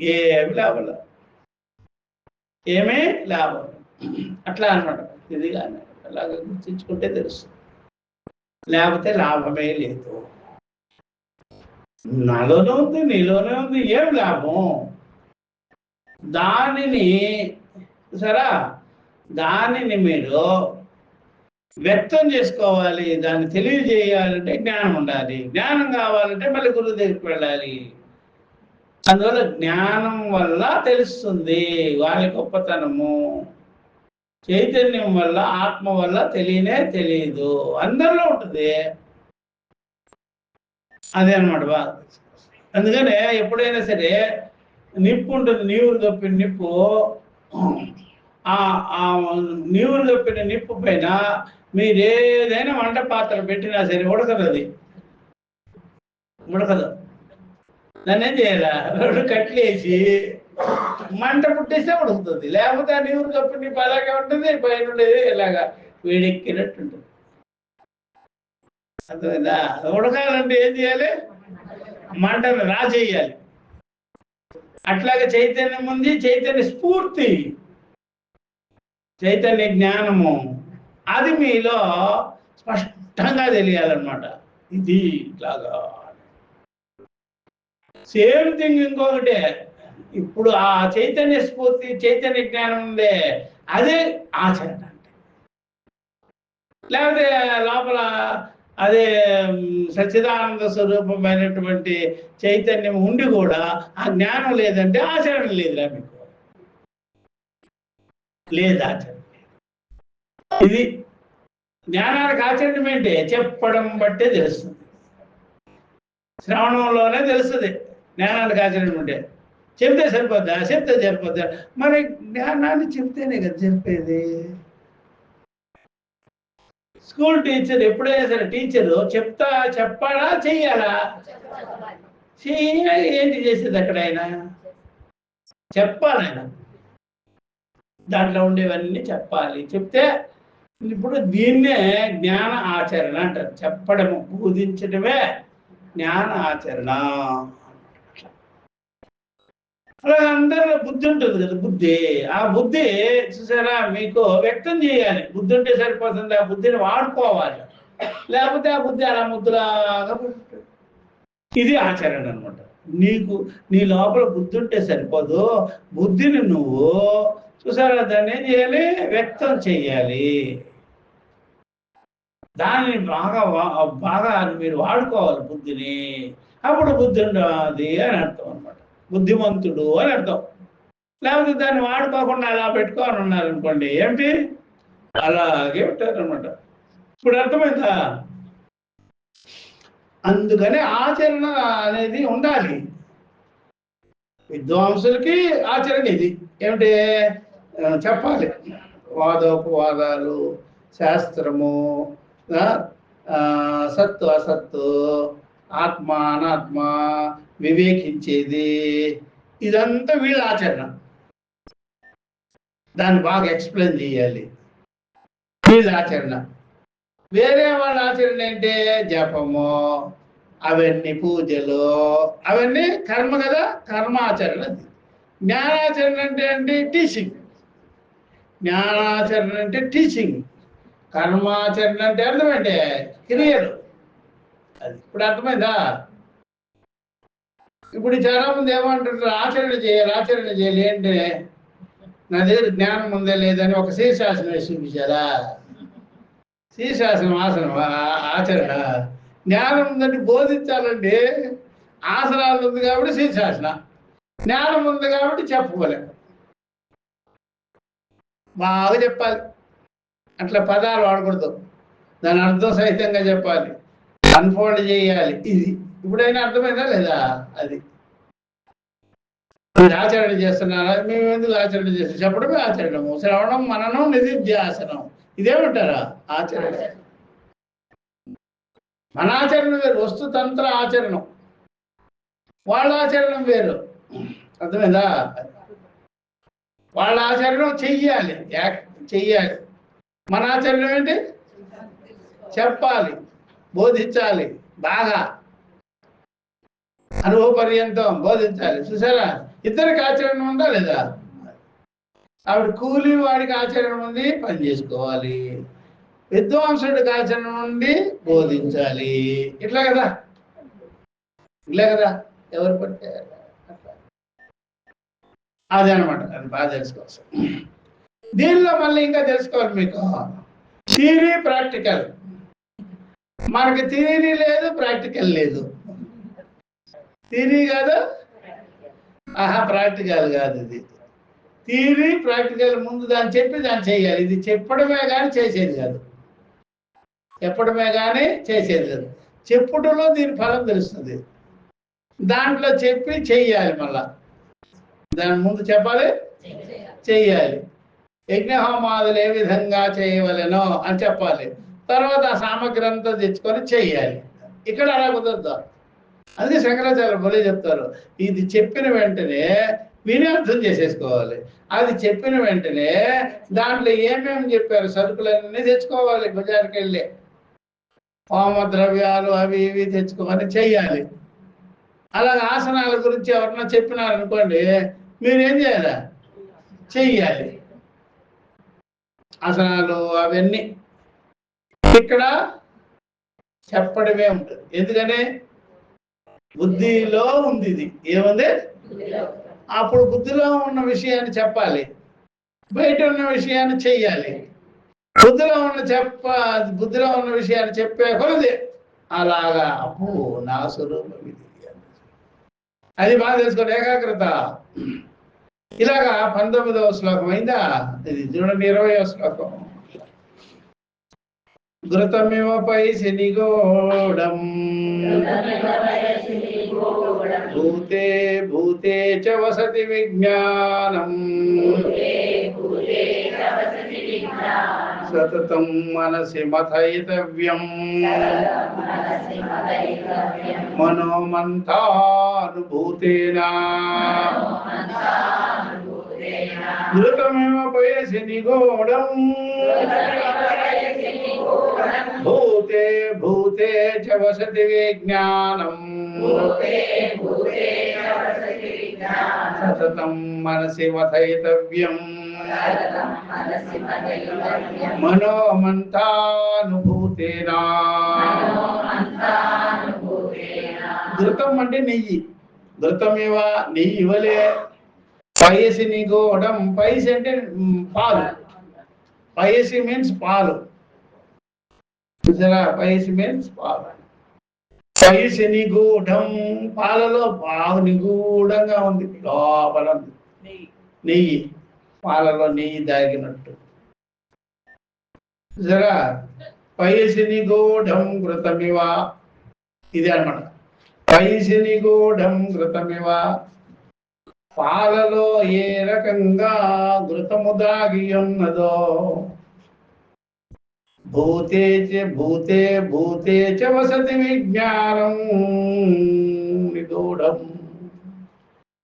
ఏమి లాభం, ఏమీ లాభం. అట్లా అనమాట. ఇది కానీ అలాగ గుర్తించుకుంటే తెలుస్తుంది, లేకపోతే లాభమే లేదు. నాలోనే ఉంది, నీలోనే ఉంది, ఏం లాభం? దానిని మీరు వ్యక్తం చేసుకోవాలి, దాన్ని తెలియజేయాలంటే జ్ఞానం ఉండాలి. జ్ఞానం కావాలంటే మళ్ళీ గురువు దగ్గరికి వెళ్ళాలి. అందువల్ల జ్ఞానం వల్ల తెలుస్తుంది వాళ్ళ గొప్పతనము. చైతన్యం వల్ల, ఆత్మ వల్ల తెలియదు. అందరిలో ఉంటుంది. అదే అనమాట బాగా. అందుకనే ఎప్పుడైనా సరే నిప్పు ఉంటుంది, నీవురు కప్పిన నిప్పు. ఆ నీవురు కప్పిన నిప్పు పైన మీరు ఏదైనా వంట పాత్ర పెట్టినా సరే ఉడకదు. అది ఉడకదు. దాన్ని ఏం చేయాలా? 2 కట్లేసి మంట పుట్టేస్తే ఉడుకుతుంది. లేకపోతే ఆ నీవురు కప్పిన నిప్పు అలాగే ఉంటుంది, పైన ఉండేది ఇలాగా వేడెక్కినట్టు ఉంటుంది. అర్థమైందా? ఉడకాలంటే ఏం చేయాలి? మంటను రాజేయాలి. అట్లాగే చైతన్యం ఉంది, చైతన్య స్ఫూర్తి, చైతన్య జ్ఞానము, అది మీలో స్పష్టంగా తెలియాలన్నమాట. ఇది ఇట్లాగా. సేమ్ థింగ్ ఇంకొకటే, ఇప్పుడు ఆ చైతన్య స్ఫూర్తి చైతన్య జ్ఞానం ఉందే అదే ఆచరణ అంటే. లేకపోతే లోపల అదే సచ్చిదానంద స్వరూపమైనటువంటి చైతన్యం ఉండి కూడా ఆ జ్ఞానం లేదంటే ఆచరణ లేదురా మీకు, లేదు ఆచరణ. ఇది జ్ఞానానికి ఆచరణ ఏంటి? చెప్పడం బట్టే తెలుస్తుంది, శ్రవణంలోనే తెలుస్తుంది. జ్ఞానానికి ఆచరణ ఉంటే చెప్తే సరిపోద్దా? చెప్తే సరిపోద్దా? మరి జ్ఞానాన్ని చెప్తేనే కదా చెప్పేది. స్కూల్ టీచర్ ఎప్పుడైనా సరే టీచరు చెప్పాలా చెయ్యాలా? చెయ్యాలి. ఏంటి చేసేది అక్కడ? ఆయన చెప్పాలి, ఆయన దాంట్లో ఉండేవన్నీ చెప్పాలి. చెప్తే ఇప్పుడు దీన్నే జ్ఞాన ఆచరణ అంటారు. చెప్పడము, బోధించడమే జ్ఞాన ఆచరణ. అలాగే అందరిలో బుద్ధి ఉంటుంది కదా, బుద్ధి. ఆ బుద్ధి చూసారా మీకు వ్యక్తం చేయాలి. బుద్ధి ఉంటే సరిపోతుంది, ఆ బుద్ధిని వాడుకోవాలి. లేకపోతే ఆ బుద్ధి అలా ముద్దులాగా ఇది ఆచరణ అనమాట. నీ లోపల బుద్ధి ఉంటే సరిపోదు, బుద్ధిని నువ్వు చూసారా దాన్ని ఏం చేయాలి? వ్యక్తం చేయాలి. దాన్ని బాగా బాగా మీరు వాడుకోవాలి బుద్ధిని. అప్పుడు బుద్ధి ఉండదు అని అర్థం అనమాట. బుద్ధిమంతుడు అని అర్థం. లేకపోతే దాన్ని వాడుకోకుండా అలా పెట్టుకోని ఉన్నారనుకోండి, ఏమిటి అలాగే ఉంటారనమాట. ఇప్పుడు అర్థమైందా? అందుకని ఆచరణ అనేది ఉండాలి. విద్వాంసులకి ఆచరణ ఇది ఏమిటి? చెప్పాలి. వాదోపవాదాలు, శాస్త్రము, సత్తు అసత్తు, ఆత్మ అనాత్మ, వివేకించేది, ఇదంతా వీళ్ళ ఆచరణ. దాన్ని బాగా ఎక్స్ప్లెయిన్ చేయాలి, వీళ్ళ ఆచరణ. వేరే వాళ్ళ ఆచరణ ఏంటి? జపము, అవన్నీ పూజలు, అవన్నీ కర్మ కదా, కర్మాచరణ. జ్ఞానాచరణ అంటే ఏంటి? టీచింగ్. జ్ఞానాచరణ అంటే టీచింగ్. కర్మాచరణ అంటే అర్థమైంటే క్రియలు. అది ఇప్పుడు అర్థమైందా? ఇప్పుడు చాలా మంది ఏమంటారు? ఆచరణ చేయాలి అంటే నా దగ్గర జ్ఞానం ఉందే లేదని ఒక శీర్షాసనం వేసి చూపించారా? శీర్షాసనం ఆసనం ఆచరణ. జ్ఞానం ఉందంటే బోధించాలండి. ఆసనాలు ఉంది కాబట్టి శీర్షాసన, జ్ఞానం ఉంది కాబట్టి చెప్పుకోలేము. బాగా చెప్పాలి, అట్లా పదాలు వాడకూడదు, దాని అర్థం సహితంగా చెప్పాలి, అన్ఫోల్డ్ చేయాలి. ఇది ఇప్పుడైనా అర్థమైందా లేదా? అది ఆచరణ చేస్తున్నారా? మేము ఎందుకు ఆచరణ చేస్తాం? చెప్పడమే ఆచరణము. శ్రవణం, మననం, నిధిధ్యాసనం, ఇదేమంటారా? ఆచరణ. మన ఆచరణ వేరు, వస్తుతంత్ర ఆచరణం. వాళ్ళ ఆచరణం వేరు. అర్థమైందా? వాళ్ళ ఆచరణం చెయ్యాలి, చెయ్యాలి. మన ఆచరణం ఏంటి? చెప్పాలి, బోధించాలి, బాగా అనుభవపర్యంతం బోధించాలి. చూసారా? ఇద్దరికి ఆచరణ ఉందా లేదా? ఆవిడ కూలి వాడికి ఆచరణ ఉంది, పని చేసుకోవాలి. విద్వాంసుడికి ఆచరణ ఉండి బోధించాలి. ఇట్లా కదా, ఇట్లా కదా. ఎవరు పట్టే అదే అనమాట. అది బాగా తెలుసుకోవాలి. దీనిలో మళ్ళీ ఇంకా తెలుసుకోవాలి మీకు థియరీ, ప్రాక్టికల్. మనకి థియరీ లేదు, ప్రాక్టికల్ లేదు. థియరీ కాదు, ప్రాక్టికల్ కాదు. ఇది థియరీ, ప్రాక్టికల్. ముందు దాన్ని చెప్పి దాన్ని చేయాలి. ఇది చెప్పడమే కానీ చేసేది కాదు. చెప్పడమే కానీ చేసేది కాదు. చెప్పుటలో దీని ఫలం తెలుస్తుంది. దాంట్లో చెప్పి చెయ్యాలి. మళ్ళా దాని ముందు చెప్పాలి, చెయ్యాలి. యజ్ఞహోమాదులు ఏ విధంగా చేయవలెనో అని చెప్పాలి. తర్వాత ఆ సామగ్రి అంతా తెచ్చుకొని చెయ్యాలి. ఇక్కడ అలా కుదరదు. అందుకే శంకరాచార్య బలి చెప్తారు, ఇది చెప్పిన వెంటనే విని అర్థం చేసేసుకోవాలి. అది చెప్పిన వెంటనే దాంట్లో ఏమేమి చెప్పారు సరుకులన్నీ తెచ్చుకోవాలి. బజార్కి వెళ్ళి హోమ ద్రవ్యాలు అవి ఇవి తెచ్చుకోవాలి, చెయ్యాలి. అలాగే ఆసనాల గురించి ఎవరన్నా చెప్పినారనుకోండి, మీరేం చేయాలి? చెయ్యాలి. ఆసనాలు అవన్నీ ఇక్కడ చెప్పడమే ఉంటుంది. ఎందుకని? బుద్ధిలో ఉంది. ఇది ఏముంది? అప్పుడు బుద్ధిలో ఉన్న విషయాన్ని చెప్పాలి, బయట ఉన్న విషయాన్ని చెయ్యాలి. బుద్ధిలో ఉన్న విషయాన్ని చెప్పే కొలది అలాగా అప్పు నా స్వరూపం ఇది, అది బాగా తెలుసుకోండి. ఏకాగ్రత. ఇలాగా 19వ శ్లోకం అయిందా? ఇది చూడండి 20వ శ్లోకం. ఘృతమివ పైసి నిగూఢం భూతే భూతే చ వసతి విజ్ఞానం సతతం మనసి మథయితవ్యం మనోమంథానుభూతేన ఘృతమివ పయసి నిగూఢం భూతే భూతే చ వసతి విజ్ఞానం సతతం మనసి మథయితవ్యం మనోమంథానుభూతేన. ఘృతం అంటే నెయ్యి. ఘృతమివ నెయ్యి ఇవ్వలే. పయసి నిగూఢం. పయసి అంటే పాలు. పయసి మీన్స్ పాలు. చూసారా? పయసి మీన్స్ పాలు. పయసి నిగూఢం పాలలో బాగా నిగూఢంగా ఉంది, లోపల నెయ్యి, పాలలో నెయ్యి దాగినట్టు. చూసారా? పయసి నిగూఢం ఘృతమివ. ఇది అన్నమాట. పయసి నిగూఢం ఘృతమివ. పాలలో ఏ రకంగా ఘృతము దాగి ఉన్నదో. భూతే భూతే భూతే చ వసతి విజ్ఞానం నిగూఢం.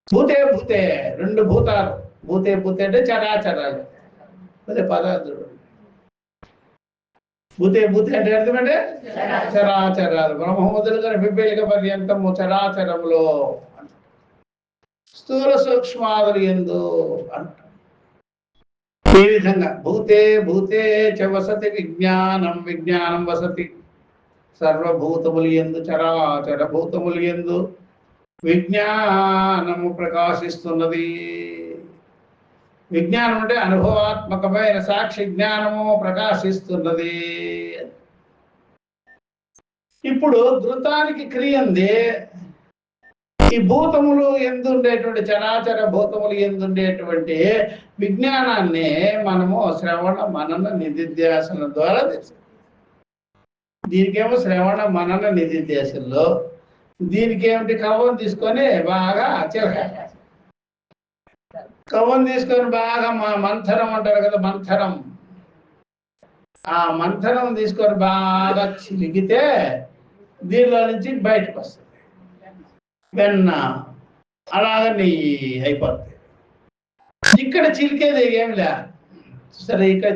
భూతే భూతే రెండు భూతాలు. భూతే భూతే అంటే చరాచరాలు, అదే పదార్థులు. భూతే భూతే అంటే అర్థమంటే చరాచరాలు. బ్రహ్మ మొదలుగా పిప్పలిక పర్యంతము చరాచరములో, స్థూల సూక్ష్మాదులు ఎందు అంట. ఈ విధంగా భూతే భూతే చ వసతి విజ్ఞానం. విజ్ఞానం వసతి సర్వభూతములు ఎందు, చరాచర భూతములు ఎందు విజ్ఞానము ప్రకాశిస్తున్నది. విజ్ఞానం అంటే అనుభవాత్మకమైన సాక్షి జ్ఞానము ప్రకాశిస్తున్నది. ఇప్పుడు ఘృతానికి క్రియ ఉంది. ఈ భూతములు ఎందుండేటువంటి చరాచర భూతములు ఎందుండేటువంటి విజ్ఞానాన్ని మనము శ్రవణ మనన నిధిధ్యాసన ద్వారా తెలుసు. దీనికేమో శ్రవణ మనన నిధిధ్యాసనలో, దీనికేమిటి కవ్వం తీసుకొని బాగా చిలక, కవ్వం తీసుకొని బాగా మంథనం అంటారు కదా, మంథనం. ఆ మంథనం తీసుకొని బాగా చిలికితే దీనిలో నుంచి బయటకు వస్తుంది వెన్న, అలాగే నెయ్యి అయిపోతుంది. ఇక్కడ చిలికేది ఏమిలే. సరే, ఇక్కడ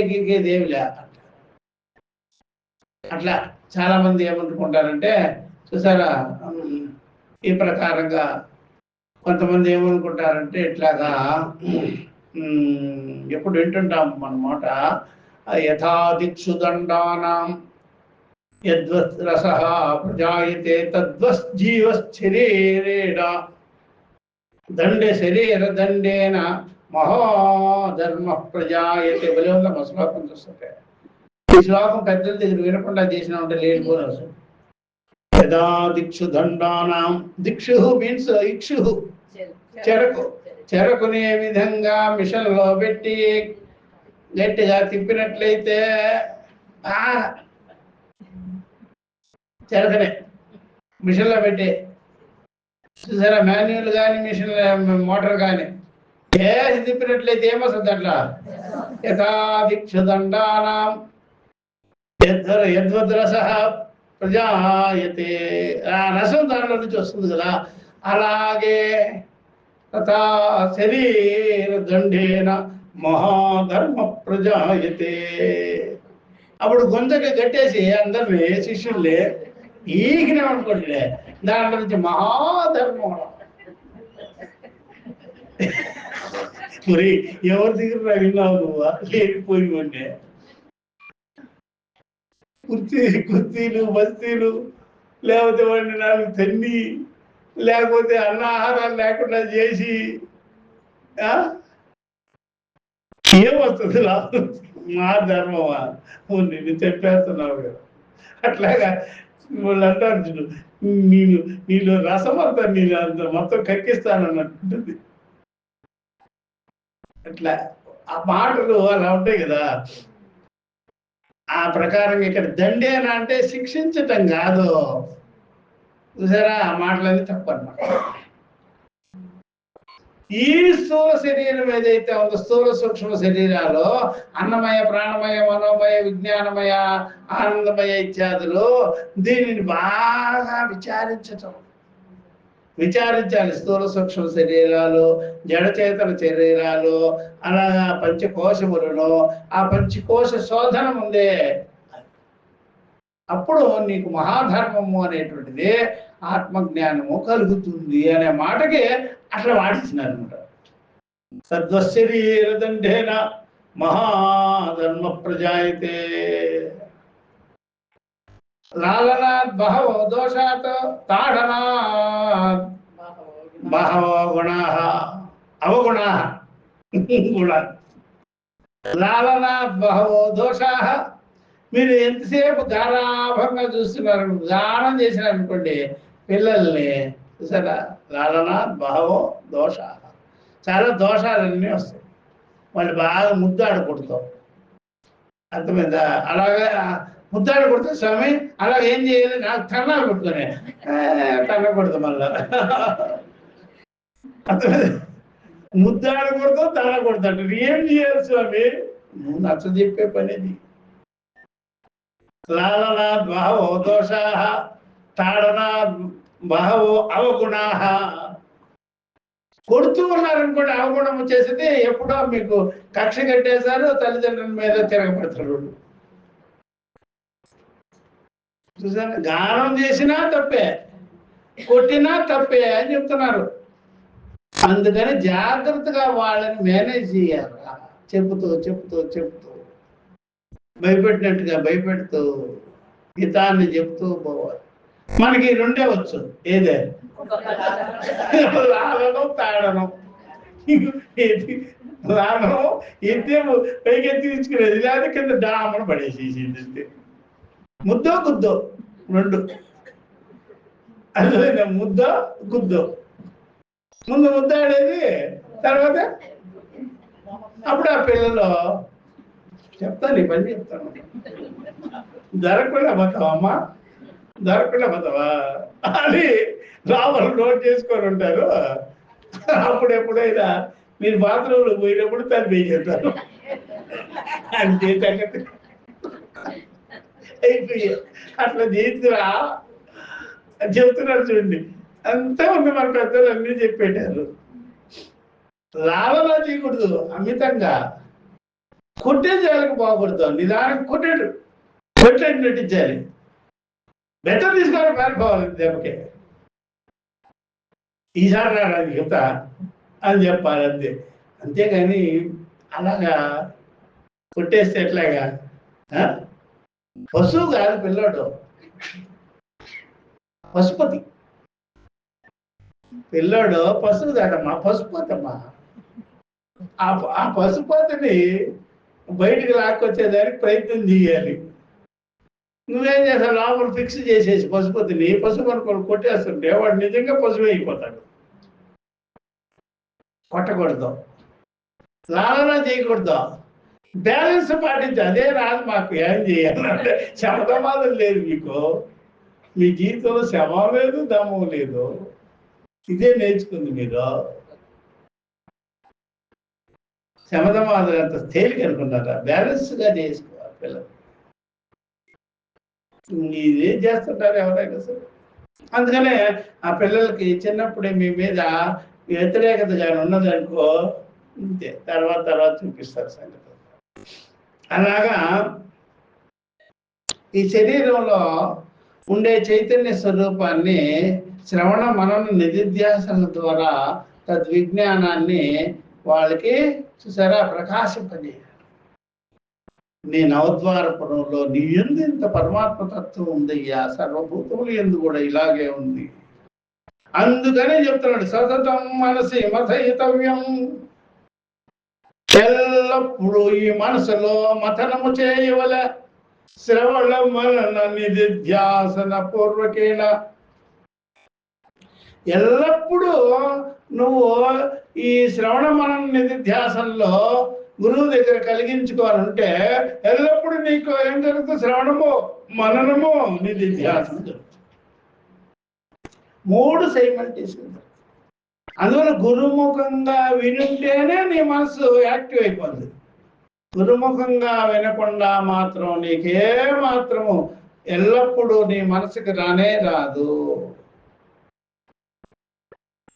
గిలికేది ఏమిలే. అట్లా చాలా మంది ఏమనుకుంటారంటే, చూసారా, ఈ ప్రకారంగా కొంతమంది ఏమనుకుంటారంటే ఇట్లాగా ఎప్పుడు వింటుంటాం అన్నమాట. యథాదిక్షు దండానాం యద్వత్ రసః ప్రజాయతే తద్వత్ జీవశ్చరీరేణ దండే శరీర దండేన మహోధర్మ ప్రజాయతే. బలి ఉందా మా శ్లోకం చూస్తుంటే. ఈ శ్లోకం పెద్దల దగ్గర వినకుండా చేసిన ఉంటే లేనిపోని అవసరం. యదా దిక్షు దండానాం. దిక్షు మీన్స్ ఇక్షు, చెరకు. చెరకుని ఏ విధంగా మిషన్లో పెట్టి గట్టిగా తిప్పినట్లయితే చెరకనే మిషన్లో పెట్టి, చూసారా, మాన్యువల్ కానీ మిషన్ మోటార్ కానీ ఏసి తిప్పినట్లయితే ఏమొస్తుంది అట్లా. యథాదిక్షుదండానాం యద్వద్రసః ప్రజాయతే. ఆ రసం దాంట్లో నుంచి వస్తుంది కదా. అలాగే తథా శరీర దండేన మహాధర్మ ప్రజాయతే. అప్పుడు గొంతకి కట్టేసి అందరినీ శిష్యుల్ని ఈగినామనుకోండి, దాంట్లో నుంచి మహాధర్మం. మరి ఎవరి దగ్గర విన్నావు నువ్వు? లేకపోయి ఉండే కుర్చీలు బస్తీలు లేకపోతే వాడిని నాలుగు తన్ని లేకపోతే అన్న ఆహారాలు లేకుండా చేసి ఏమొస్తుంది లాభం? మా ధర్మమా? నిన్ను చెప్పేస్తున్నావు కదా. అట్లాగా వాళ్ళు అంటారు, నీళ్ళు రసం అంతా నీళ్ళు అంత మొత్తం కక్కిస్తానన్నట్టుంది. అట్లా ఆ మాటలు అలా ఉంటాయి కదా. ఆ ప్రకారంగా ఇక్కడ దండేనా అంటే శిక్షించటం కాదు. చూసారా, ఆ మాటలన్నీ తప్పన్నమాట. ఈ స్థూల శరీరం ఏదైతే ఉందో, స్థూల సూక్ష్మ శరీరాలు అన్నమయ, ప్రాణమయ, మనోమయ, విజ్ఞానమయ, ఆనందమయ ఇత్యాదులు, దీనిని బాగా విచారించాలి. స్థూల సూక్ష్మ శరీరాలు, జడచేతన శరీరాలు, అలాగా పంచకోశములను, ఆ పంచకోశ శోధనం ఉందే, అప్పుడు నీకు మహాధర్మము అనేటువంటిది, ఆత్మజ్ఞానము కలుగుతుంది అనే మాటకి అట్లా వాడిస్తున్నారు అనమాట. సద్వశరీరదండేన మహాధర్మ ప్రజాయతే లాలనాత్ బహవో దోషాత్ తాడనాత్ బహవో గుణాః అవగుణాః గుణాలు. లాలనాత్ బహవో దోషాః, మీరు ఎంతసేపు గారాభంగా చూస్తున్నారు, గానం చేసినారు అనుకోండి పిల్లల్ని, చూసారా, లాలనాత్ బహవో దోషాః, చాలా దోషాలన్నీ వస్తాయి. వాళ్ళు బాగా ముద్దాడకూడదు, అర్థమైందా? అలాగే ముద్దాడకూడదు స్వామి, అలా ఏం చేయాలి, నాకు తన్నాలు కొట్టుకునే తన్నకూడదు మళ్ళా. అర్థమైంది? ముద్దాడకూడదు, తన్నకూడదు అంటే ఏం చేయాలి స్వామి? నువ్వు నచ్చ చెప్పే పనేది. లాలనాత్ బహవో దోషాః తాడనాత్ బహవో అవగుణాః. కొడుతూ ఉన్నారనుకోండి, అవగుణం వచ్చేసింది, ఎప్పుడో మీకు కక్ష కట్టేశారు, తల్లిదండ్రుల మీద తిరగబడతారు. చూసారా, గానం చేసినా తప్పే, కొట్టినా తప్పే అని చెప్తున్నారు. అందుకని జాగ్రత్తగా వాళ్ళని మేనేజ్ చేయాలి. చెబుతూ చెబుతూ చెబుతూ, భయపెట్టినట్టుగా భయపెడుతూ, హితాన్ని చెప్తూ పోవాలి. మనకి రెండే వచ్చు, ఏదే లాలనం తాడనం. లాలనం ఎత్తే పైకి ఎత్తి తీసుకునేది, లేదా కింద డామను పడేసేసింది. ముద్దో గుద్దో రెండు, అదే ముద్దో గుద్దో. ముందు ముద్దాడేది, తర్వాత అప్పుడు ఆ పిల్లలు చెప్తాను, ఈ పని చెప్తాను, జరగకుండా పోతావమ్మా, జరగకుండా పోతావా అని లోపల నోట్ చేసుకొని ఉంటారు. అప్పుడు ఎప్పుడైనా మీరు బాత్రూంలో పోయినప్పుడు తను చెప్తారు, అంతే సంగతి అయిపోయి. అట్లా చేసిరా చెప్తున్నారు చూడండి, అంతా ఉంది. మన పెద్దలు అన్నీ చెప్పేటారు. లాభలా చేయకూడదు, అమితంగా కొట్టే చేయాలకు బాగుపడదు, నిదానం కొట్టేట్టు నటించాలి. బెత్త తీసుకోవాలి, పారిపోవాలి దెబ్బకే. ఈసారి రాడానికి చెప్తా అని చెప్పాలి అంతే. అంతేగాని అలాగా కొట్టేస్తే ఎట్లాగా? పశువు కాదు పిల్లోడు, పశుపతి. పిల్లోడు పశువు కాదమ్మా, పశుపతమ్మా. ఆ పశుపతిని బయటికి లాక్కొచ్చేదానికి ప్రయత్నం చేయాలి. నువ్వేం చేస్తావు, లోపల ఫిక్స్ చేసేసి పశుపతిని, పశువు అనుకోని కొట్టేస్తుంటే వాడు నిజంగా పశువు అయిపోతాడు. కొట్టకూడదు, లాలన చేయకూడదు, బ్యాలెన్స్ పాటించి. అదే రాదు మాకు, ఏం చేయాలంటే శమధమాదం లేదు మీకు, మీ జీవితంలో శమం లేదు, దమం లేదు. ఇదే నేర్చుకుంది మీరు. శమధమాదం అంత తేలిక అనుకున్నారా? బ్యాలెన్స్గా చేసుకోవాలి పిల్లలు. ఇదేం చేస్తుంటారు ఎవరైనా సరే. అందుకనే ఆ పిల్లలకి చిన్నప్పుడే మీ మీద వ్యతిరేకత కానీ ఉన్నదనుకో, అంతే, తర్వాత చూపిస్తారు సంగతి. అలాగా ఈ శరీరంలో ఉండే చైతన్య స్వరూపాన్ని శ్రవణ మనన నిధిధ్యాసన ద్వారా తద్విజ్ఞానాన్ని వాళ్ళకి చూసారా ప్రకాశింపజేయాలి. నీ నవద్వారపురంలో నీ ఎందు ఇంత పరమాత్మతత్వం ఉందయ్యా, సర్వభూతములు ఎందు కూడా ఇలాగే ఉంది అందుకనే చెప్తున్నాడు సతతం మనసి మథయితవ్యం. ఎల్లప్పుడూ ఈ మనసులో మథనము చేయవల శ్రవణ మనన నిధిధ్యాసన పూర్వకేణ. ఎల్లప్పుడూ నువ్వు ఈ శ్రవణ మనన నిధిధ్యాసనలో గురువు దగ్గర కలిగించుకోవాలంటే ఎల్లప్పుడూ నీకు ఏం జరుగుతుంది? శ్రవణము, మననము, నిధిధ్యాసన జరుగుతుంది. 3 సైమల్టేనియస్‌గా. అందువల్ల గురుముఖంగా వినుంటేనే నీ మనసు యాక్టివ్ అయిపోతుంది. గురుముఖంగా వినకుండా మాత్రం నీకే మాత్రము ఎల్లప్పుడూ నీ మనసుకి రానే రాదు.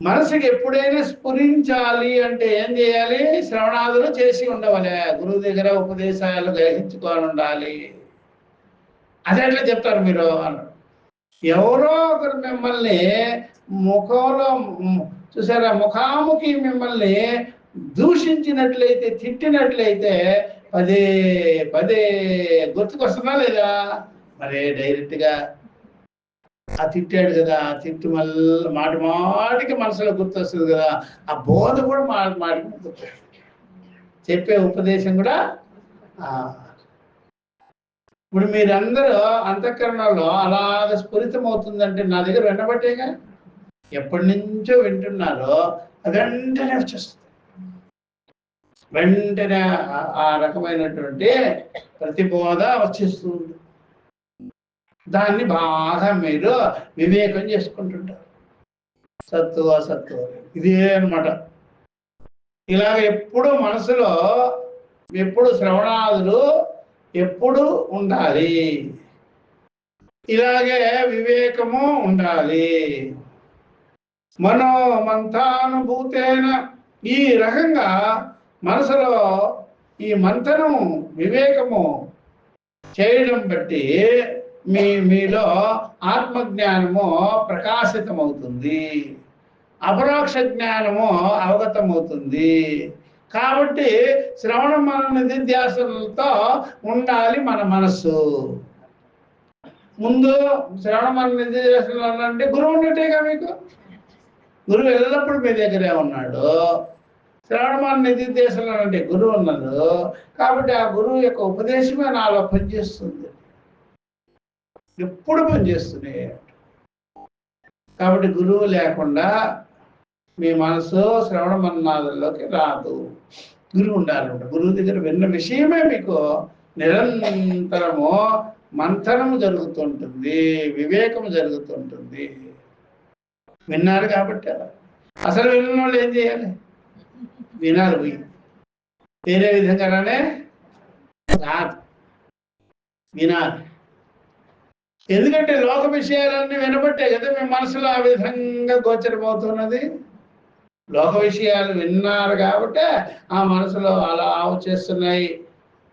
మనసుకి ఎప్పుడైనా స్ఫురించాలి అంటే ఏం చేయాలి? శ్రవణాదులు చేసి ఉండవలే, గురువు దగ్గర ఉపదేశాలు గ్రహించుకొని ఉండాలి. అదే ఎట్లా చెప్తారు మీరు అన్నాడు. ఎవరో ఒకరు మిమ్మల్ని ముఖంలో చూసారా, ముఖాముఖి మిమ్మల్ని దూషించినట్లయితే, తిట్టినట్లయితే పదే పదే గుర్తుకొస్తుందా లేదా? మరి డైరెక్ట్గా ఆ తిట్టాడు కదా, ఆ తిట్టు మళ్ళీ మాటి మాటికి మనసులో గుర్తొస్తుంది కదా, ఆ బోధ కూడా మాటి మాటికి గుర్తొస్తుంది, చెప్పే ఉపదేశం కూడా. ఇప్పుడు మీరందరూ అంతఃకరణలో అలాగ స్ఫురితం అవుతుందంటే నా దగ్గర వినబట్టేగా. ఎప్పటి నుంచో వింటున్నారో వెంటనే వచ్చేస్తుంది. వెంటనే ఆ రకమైనటువంటి ప్రతిబోధ వచ్చేస్తుంది. దాన్ని బాగా మీరు వివేకం చేసుకుంటుంటారు. సత్తు అసత్తు ఇదే అనమాట. ఇలాగ ఎప్పుడు మనసులో ఎప్పుడు శ్రవణాదులు ఎప్పుడు ఉండాలి, ఇలాగే వివేకము ఉండాలి. మనోమంతానుభూతేన ఈ రకంగా మనసులో ఈ మంతనము వివేకము చేయడం బట్టి మీలో ఆత్మజ్ఞానము ప్రకాశితమవుతుంది, అపరోక్ష జ్ఞానము అవగతమవుతుంది. కాబట్టి శ్రవణ మనన నిధిధ్యాసనలతో ఉండాలి మన మనస్సు. ముందు శ్రవణ మనన నిధిధ్యాసనలు అంటే గురువు ఉన్నట్టేగా. మీకు గురువు ఎల్లప్పుడూ మీ దగ్గరే ఉన్నాడు. శ్రవణ మనన నిధిధ్యాసనలు అంటే గురువు ఉన్నాడు. కాబట్టి ఆ గురువు యొక్క ఉపదేశమే నాలో పనిచేస్తుంది, ఎప్పుడు పనిచేస్తుంది. కాబట్టి గురువు లేకుండా మీ మనసు శ్రవణ మన్నాదుల్లోకి రాదు. గురువు ఉండాలంట. గురువు దగ్గర విన్న విషయమే మీకు నిరంతరము మంథనము జరుగుతుంటుంది, వివేకము జరుగుతుంటుంది. విన్నారు కాబట్టి. అసలు విన్న వాళ్ళు ఏం చేయాలి? వినాలి, పోయి వేరే విధంగానే రాదు, వినాలి. ఎందుకంటే లోక విషయాలన్నీ వినబట్టే కదా మీ మనసులో ఆ విధంగా గోచరమవుతున్నది. లోక విషయాలు విన్నారు కాబట్టి ఆ మనసులో అలా వచ్చేస్తున్నాయి.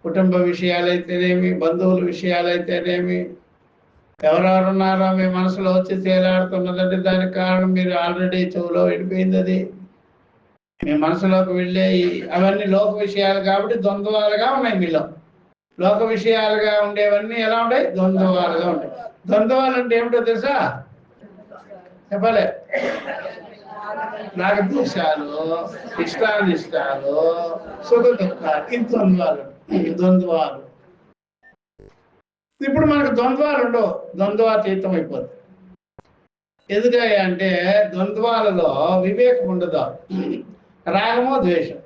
కుటుంబ విషయాలైతేనేమి, బంధువుల విషయాలైతేనేమి, ఎవరెవరున్నారో మీ మనసులో వచ్చి తేలాడుతున్నదంటే దానికి కారణం మీరు ఆల్రెడీ చెవులో విడిపోయింది. అది మీ మనసులోకి వెళ్ళే అవన్నీ లోక విషయాలు కాబట్టి ద్వంద్వాలుగా ఉన్నాయి మీలో. లోక విషయాలుగా ఉండేవన్నీ ఎలా ఉంటాయి? ద్వంద్వాలుగా ఉంటాయి. ద్వంద్వాలు అంటే ఏమిటో తెలుసా? చెప్పలే. రాగద్వేషాలు, ఇష్టానిష్టాలు, సుఖ దుఃఖాలు, ఈ ద్వంద్వాలు. ద్వంద్వాలు ఇప్పుడు మనకు ద్వంద్వాలు ఉండవు, ద్వంద్వాతీతం అయిపోతుంది. ఎందుకంటే అంటే ద్వంద్వాలలో వివేకం ఉండదు. రాగమో ద్వేషం.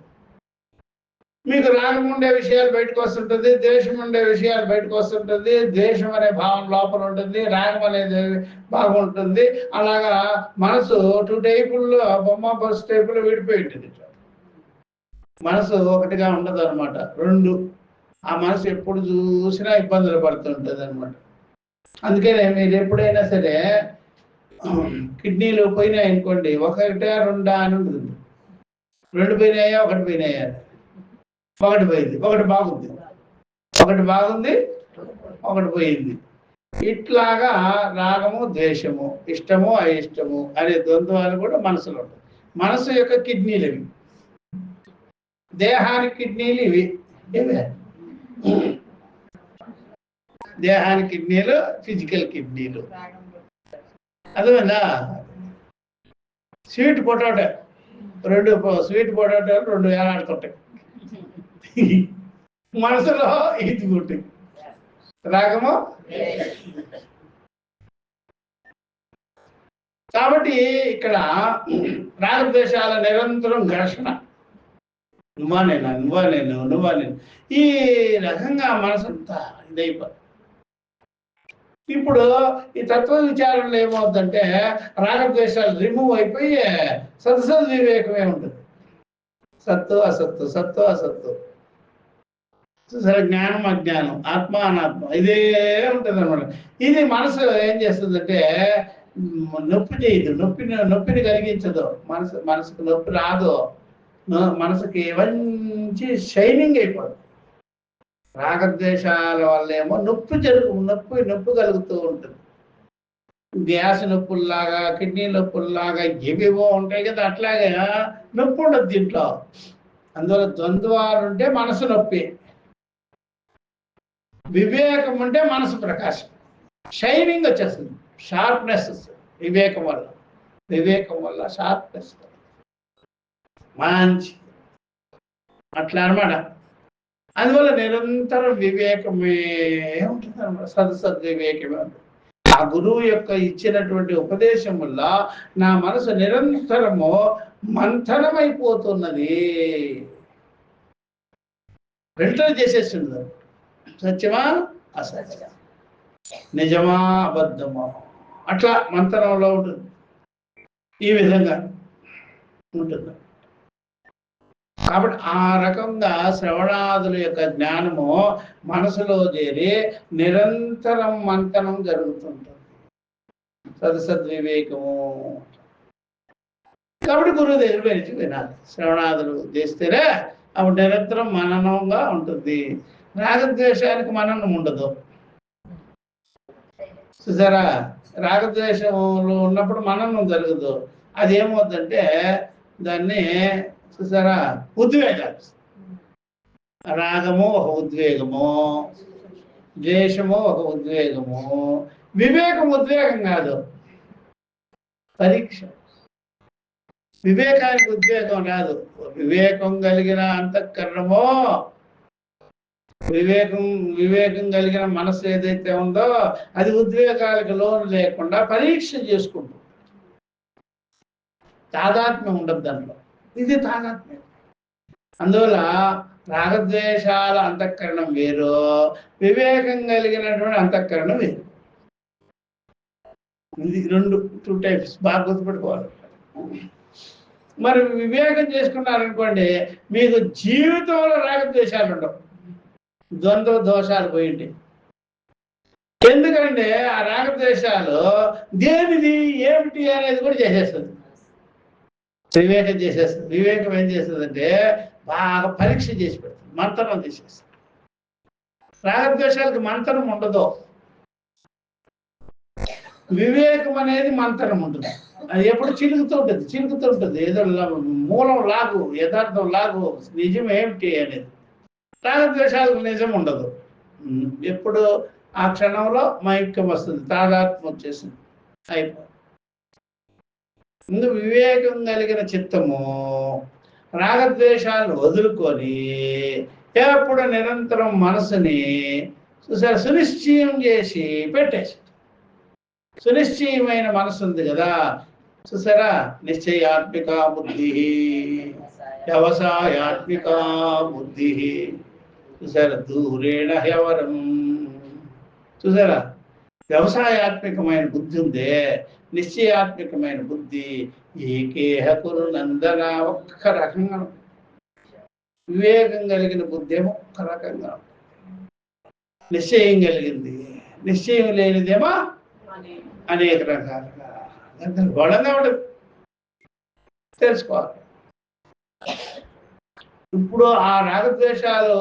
మీకు రాగం ఉండే విషయాలు బయటకు వస్తుంటుంది, ద్వేషం ఉండే విషయాలు బయటకు వస్తుంటుంది. ద్వేషం అనే భావం లోపల ఉంటుంది, రాగం అనేది బాగుంటుంది. అలాగా మనసు 2 టైపుల్లో, బొమ్మ బస్ టైపులో విడిపోయి ఉంటుంది. మనసు ఒకటిగా ఉండదు అనమాట, 2. ఆ మనసు ఎప్పుడు చూసినా ఇబ్బందులు పడుతుంటుంది అనమాట. అందుకనే మీరు ఎప్పుడైనా సరే కిడ్నీలు పోయినాయి అనుకోండి, 1, 2 అని ఉంటుంది. 2 పోయినాయా, 1 పోయినాయా? 1 పోయింది, 1 బాగుంది, 1 బాగుంది, 1 పోయింది. ఇట్లాగా రాగము ద్వేషము, ఇష్టము అయిష్టము అనే ద్వంద్వాలు కూడా మనసులో ఉంటాయి. మనసు యొక్క కిడ్నీలు ఇవి, దేహానికి కిడ్నీలు ఇవి. ఏవే దేహానికి కిడ్నీలు, ఫిజికల్ కిడ్నీలు. అదేనా? స్వీట్ పొటాటో, రెండు స్వీట్ పొటాటోలు రెండు వేలాడుతుంటాయి. మనసులో ఇది ఉంటుంది రాగము. కాబట్టి ఇక్కడ రాగద్వేషాల నిరంతరం ఘర్షణ, నువ్వా నేను ఈ రకంగా మనసంతా ఇదైపోతుంది. ఇప్పుడు ఈ తత్వ విచారణలో ఏమవుతుందంటే రాగద్వేషాలు రిమూవ్ అయిపోయి సత్సద్ వివేకమే ఉంటుంది. సత్తు అసత్తు, సత్తు అసత్తు, సరే జ్ఞానం అజ్ఞానం, ఆత్మ అనాత్మ, ఇదే ఉంటుంది అనమాట. ఇది మనసు ఏం చేస్తుందంటే నొప్పి చేయదు, నొప్పిని కలిగించదు. మనసుకు నొప్పి రాదు, మనసుకి మంచి షైనింగ్ అయిపోతుంది. రాగద్వేషాల వల్ల ఏమో నొప్పి కలుగుతూ ఉంటుంది. గ్యాస్ నొప్పుల్లాగా, కిడ్నీ నొప్పుల్లాగా ఏవేవో ఉంటాయి కదా, అట్లాగే నొప్పి ఉండదు దీంట్లో. అందువల్ల ద్వంద్వాలు ఉంటే మనసు నొప్పి, వివేకం ఉంటే మనసు ప్రకాశం, షైనింగ్ వచ్చేస్తుంది, షార్ప్నెస్ వస్తుంది. వివేకం వల్ల షార్ప్నెస్ మంచి అట్లా అనమాట. అందువల్ల నిరంతరం వివేకమే ఉంటుంది అనమాట, సద్వివేకమే ఉంటుంది. ఆ గురువు యొక్క ఇచ్చినటువంటి ఉపదేశం వల్ల నా మనసు నిరంతరము మంథనమైపోతున్నది, ఫిల్టర్ చేసేస్తుంది. సత్యమా అసత్యమా, నిజమా అబద్ధమా, అట్లా మంతనంలో ఉంటుంది. ఈ విధంగా ఉంటుంది. కాబట్టి ఆ రకంగా శ్రవణాదుల యొక్క జ్ఞానము మనసులో చేరి నిరంతరం మంతనం జరుగుతుంటుంది, సద్వివేకము. కాబట్టి గురువు దగ్గర నుంచి వినాలి, శ్రవణాదులు చేస్తేనే అప్పుడు నిరంతరం మననంగా ఉంటుంది. రాగద్వేషానికి మననం ఉండదు. చూసారా, రాగద్వేషంలో ఉన్నప్పుడు మననం జరగదు. అది ఏమవుతుందంటే దాన్ని చూసారా ఉద్వేగాలు. రాగము ఒక ఉద్వేగము, ద్వేషము ఒక ఉద్వేగము. వివేకం ఉద్వేగం కాదు, పరీక్ష. వివేకానికి ఉద్వేగం రాదు. వివేకం కలిగిన అంతఃకరణమో, వివేకం కలిగిన మనసు ఏదైతే ఉందో అది ఉద్వేగాలకు లోను లేకుండా పరీక్ష చేసుకుంటుంది. తాదాత్మ్యం ఉండదు దాంట్లో, ఇది తాదాత్మ్యం. అందువల్ల రాగద్వేషాల అంతఃకరణం వేరు, వివేకం కలిగినటువంటి అంతఃకరణం వేరు. ఇది రెండు 2 టైప్స్, బాగా గుర్తుపెట్టుకోవాలి. మరి వివేకం చేసుకున్నారనుకోండి, మీకు జీవితంలో రాగద్వేషాలు ఉండవు, ద్వంద్వ దోషాలు పోయింది. ఎందుకంటే ఆ రాగద్వేషాలు దేనిది ఏమిటి అనేది కూడా చేసేస్తుంది, వివేకం చేసేస్తుంది. వివేకం ఏం చేస్తుందంటే బాగా పరీక్ష చేసి పెడుతుంది, మంతనం చేసేస్తుంది. రాగద్వేషాలకు మంతనం ఉండదు, వివేకం అనేది మంతనం ఉంటుంది. అది ఎప్పుడు చిలుకుతూ ఉంటుంది, ఏదో మూలం లాగు, యథార్థం లాగు, నిజం ఏమిటి అనేది. రాగద్వేషాలకు నిజం ఉండదు. ఎప్పుడు ఆ క్షణంలో మైక్యం వస్తుంది, తాదాత్మ్యం వచ్చేసింది, అయిపోయింది. ముందు వివేకం కలిగిన చిత్తము రాగద్వేషాలను వదులుకొని ఎప్పుడు నిరంతరం మనసుని చూసారు సునిశ్చయం చేసి పెట్టేసి. సునిశ్చయమైన మనసు ఉంది కదా చూసారా, నిశ్చయాత్మిక బుద్ధి, వ్యవసాయాత్మిక బుద్ధి. చూసారా, దూరేణ హ్యవరం. చూసారా, వ్యవసాయాత్మికమైన బుద్ధి ఉందే, నిశ్చయాత్మికమైన బుద్ధి. ఏకేహ కురు నందన, ఒక్క రకంగా. వివేకం కలిగిన బుద్ధి ఏమో ఒక్క రకంగా, నిశ్చయం కలిగింది. నిశ్చయం లేనిదేమో అనేక రకాలుగా గొడవగా ఉండదు, తెలుసుకోవాలి. ఇప్పుడు ఆ రాగద్వేషాలు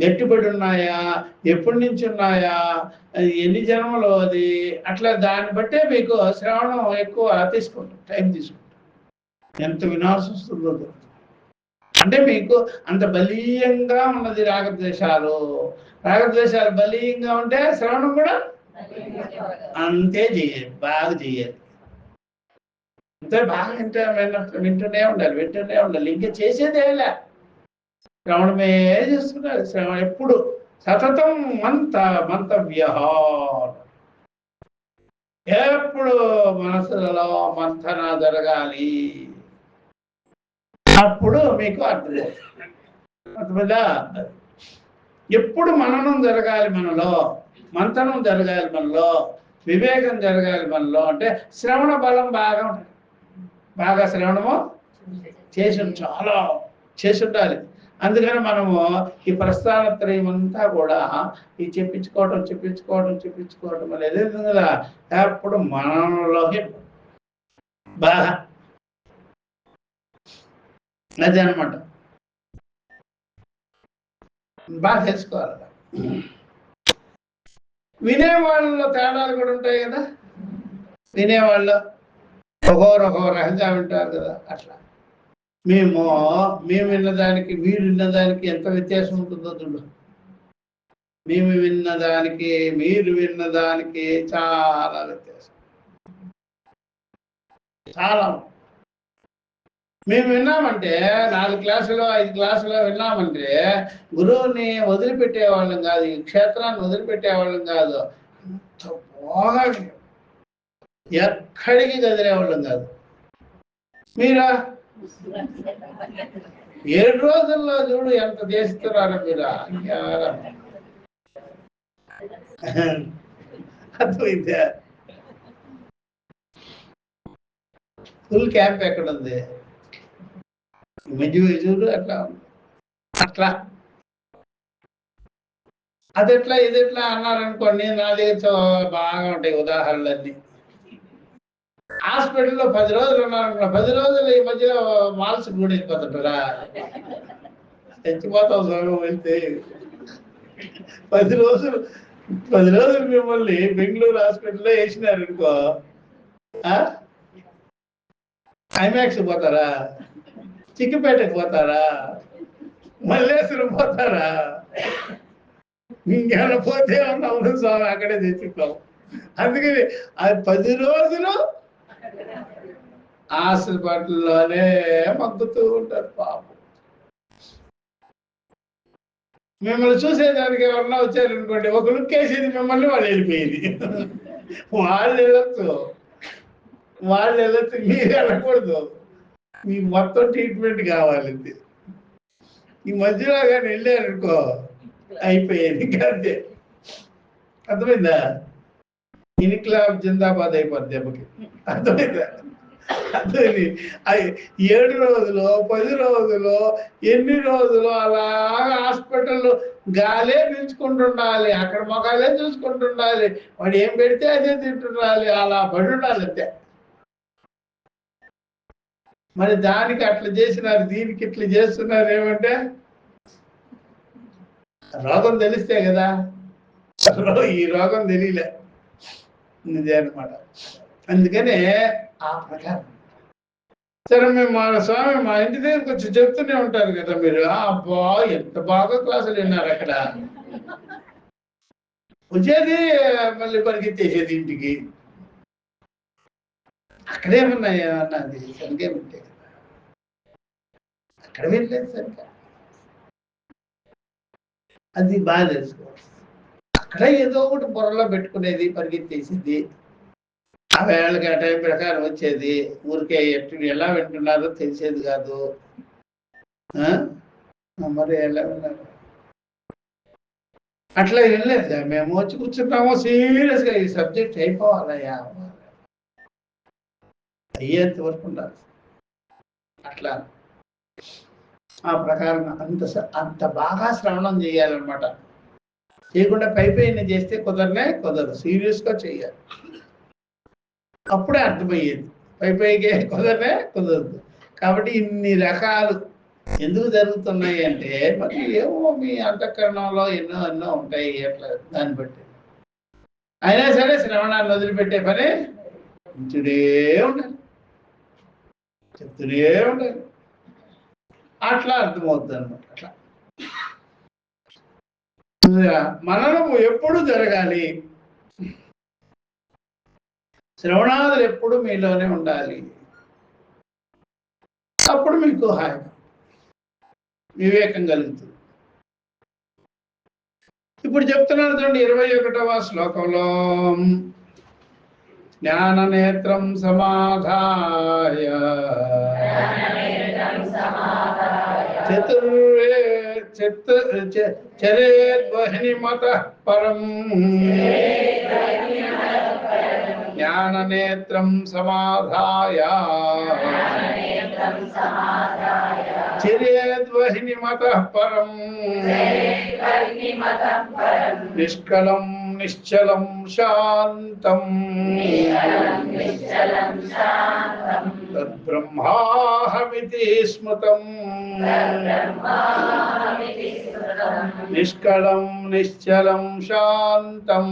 గట్టిపడి ఉన్నాయా, ఎప్పటి నుంచి ఉన్నాయా, ఎన్ని జన్మలో అది, అట్లా దాన్ని బట్టే మీకు శ్రవణం ఎక్కువ తీసుకుంటాం, టైం తీసుకుంటాం. ఎంత వినాల్సి వస్తుందో అంటే మీకు అంత బలీయంగా ఉన్నది రాగద్వేషాలు. రాగద్వేషాలు బలీయంగా ఉంటే శ్రవణం కూడా అంతే చేయాలి, బాగా చేయాలి. అంతే, బాగా వింటూనే ఉండాలి. ఇంకా చేసేదేలే, శ్రవణమే చేస్తున్నారు. శ్రవణ ఎప్పుడు సతతం మంతవ్య, ఎప్పుడు మనసులో మంథన జరగాలి. అప్పుడు మీకు అర్థమవుతుందా? ఎప్పుడు మననం జరగాలి మనలో, మంథనం జరగాలి మనలో, వివేకం జరగాలి మనలో. అంటే శ్రవణ బలం బాగా ఉంటుంది. బాగా శ్రవణము చాలా చేసి ఉండాలి. అందుకని మనము ఈ ప్రస్థానత్రయం అంతా కూడా ఈ చెప్పించుకోవడం అనేది కదా అప్పుడు మనలోకి బాగా అదే అనమాట. బాగా తెలుసుకోవాలి. వినేవాళ్ళలో తేడాలు కూడా ఉంటాయి కదా. వినేవాళ్ళు ఒక్కొక్క రకంగా వింటారు కదా. అట్లా మేము విన్నదానికి మీరు విన్నదానికి ఎంత వ్యత్యాసం ఉంటుందో చూడు. మేము విన్నదానికి మీరు విన్నదానికి చాలా వ్యత్యాసం, చాలా. మేము విన్నామంటే 4 క్లాసులు 5 క్లాసులు విన్నామంటే గురువుని వదిలిపెట్టేవాళ్ళం కాదు, ఈ క్షేత్రాన్ని వదిలిపెట్టేవాళ్ళం కాదు. అంత బాగా ఎక్కడికి కదిలేవాళ్ళం కాదు. మీరా 7 రోజుల్లో చూడు ఎంత చేస్తున్నారు మీరు. అర్థమైందా? ఫుల్ క్యాంప్ ఎక్కడ ఉంది? చూడు అట్లా అదెట్లా ఇదెట్లా అన్నారనుకోండి, నా దగ్గర బాగా ఉంటాయి ఉదాహరణలన్నీ. హాస్పిటల్లో 10 రోజులు ఉన్నారనుకో, 10 రోజులు ఈ మధ్యలో మాల్స్ కూడా వెళ్ళిపోతుంటారా? చచ్చిపోతాం స్వామి వెళ్తే. 10 రోజులు మిమ్మల్ని బెంగళూరు హాస్పిటల్లో వేసినారనుకో, ఐమాక్స్ పోతారా? చిక్కిపేటకు పోతారా? మల్లేశ్వరం పోతారా? ఇంకేమైనా పోతే ఉన్నాము స్వామి, అక్కడే తెచ్చుకోం. అందుకని అది 10 రోజులు హాస్పిటల్లోనే మగ్గుతూ ఉంటారు పాపం. మిమ్మల్ని చూసేదానికి ఎవరన్నా వచ్చారనుకోండి, ఒక లుక్ వేసేది మిమ్మల్ని, వాళ్ళు వెళ్ళిపోయేది. వాళ్ళు వెళ్ళొచ్చు, మీరు వెళ్ళకూడదు. మీకు మొత్తం ట్రీట్మెంట్ కావాలి. ఈ మధ్యలో కానీ వెళ్ళారనుకో అయిపోయేది. అంతే, అర్థమైందా? ఇన్క్లాబ్ జిందాబాద్ అయిపోద్ది దెబ్బకి. అర్థమైందా? అర్థమైంది. 7 రోజులు 10 రోజులు ఎన్ని రోజులు అలాగా హాస్పిటల్లో గాలే పీల్చుకుంటుండాలి, అక్కడ మొగాలే చూసుకుంటుండాలి, వాడు ఏం పెడితే అదే తింటుండాలి, అలా పడి ఉండాలి అంతే. మరి దానికి అట్లా చేసినారు, దీనికి ఇట్లా చేస్తున్నారు. ఏమంటే రోగం తెలిస్తే కదా. ఈ రోగం తెలియలే, ఇదే అనమాట. అందుకనే ఆ ప్రకారం సరే. మేము మా స్వామి మా ఇంటి దగ్గర కొంచెం చెప్తూనే ఉంటారు కదా మీరు. అబ్బా ఎంత బాగా క్లాసులు విన్నారు అక్కడ. వచ్చేది మళ్ళీ పరిగెత్తేసేది ఇంటికి. అక్కడేమన్నాయి అన్నది సరిగ్గా ఉంటాయి కదా, అక్కడ వెళ్ళలేదు సరిగ్గా. అది బాగా తెలుసుకోవాలి. అక్కడ ఏదో ఒకటి బుర్రలో పెట్టుకునేది, పరిగెత్తేసింది. ఆ వేళకి ఆ టైం ప్రకారం వచ్చేది. ఊరికే ఎలా వింటున్నారో తెలిసేది కాదు. మరి ఎలా విన్నారు? అట్లా వెళ్ళలేదు. మేము వచ్చి కూర్చున్నాము సీరియస్గా, ఈ సబ్జెక్ట్ అయిపోవాలయ్యా, అయ్యేంత వరకు ఉండాలి. అట్లా ఆ ప్రకారం అంత బాగా శ్రవణం చేయాలన్నమాట. చేయకుండా పైన చేస్తే కుదరదు. సీరియస్గా చెయ్యాలి, అప్పుడే అర్థమయ్యేది. పైకే కుదరదు. కాబట్టి ఇన్ని రకాలు ఎందుకు జరుగుతున్నాయి అంటే, మరి ఏమో మీ అంతఃకరణంలో ఎన్నో ఉంటాయి అట్లా, దాన్ని బట్టి. అయినా సరే శ్రవణాన్ని వదిలిపెట్టే పని చెప్తూనే ఉండాలి. అట్లా అర్థమవుతుంది అనమాట. అట్లా మననము ఎప్పుడు జరగాలి, శ్రవణాదులు ఎప్పుడు మీలోనే ఉండాలి. అప్పుడు మీకు హాయిగా వివేకం కలుగుతుంది. ఇప్పుడు చెప్తున్నారు చూడండి 21వ శ్లోకంలో, జ్ఞాన నేత్రం సమాధాయ చరేద్వహిని మతః పరం. జ్ఞాన నేత్రం సమాధాయ చరేద్వహిని మతః పరం. నిష్కలం నిశ్చలం శాంతం తద్బ్రహ్మాహమితి స్మృతం. నిష్కలం నిశ్చలం శాంతం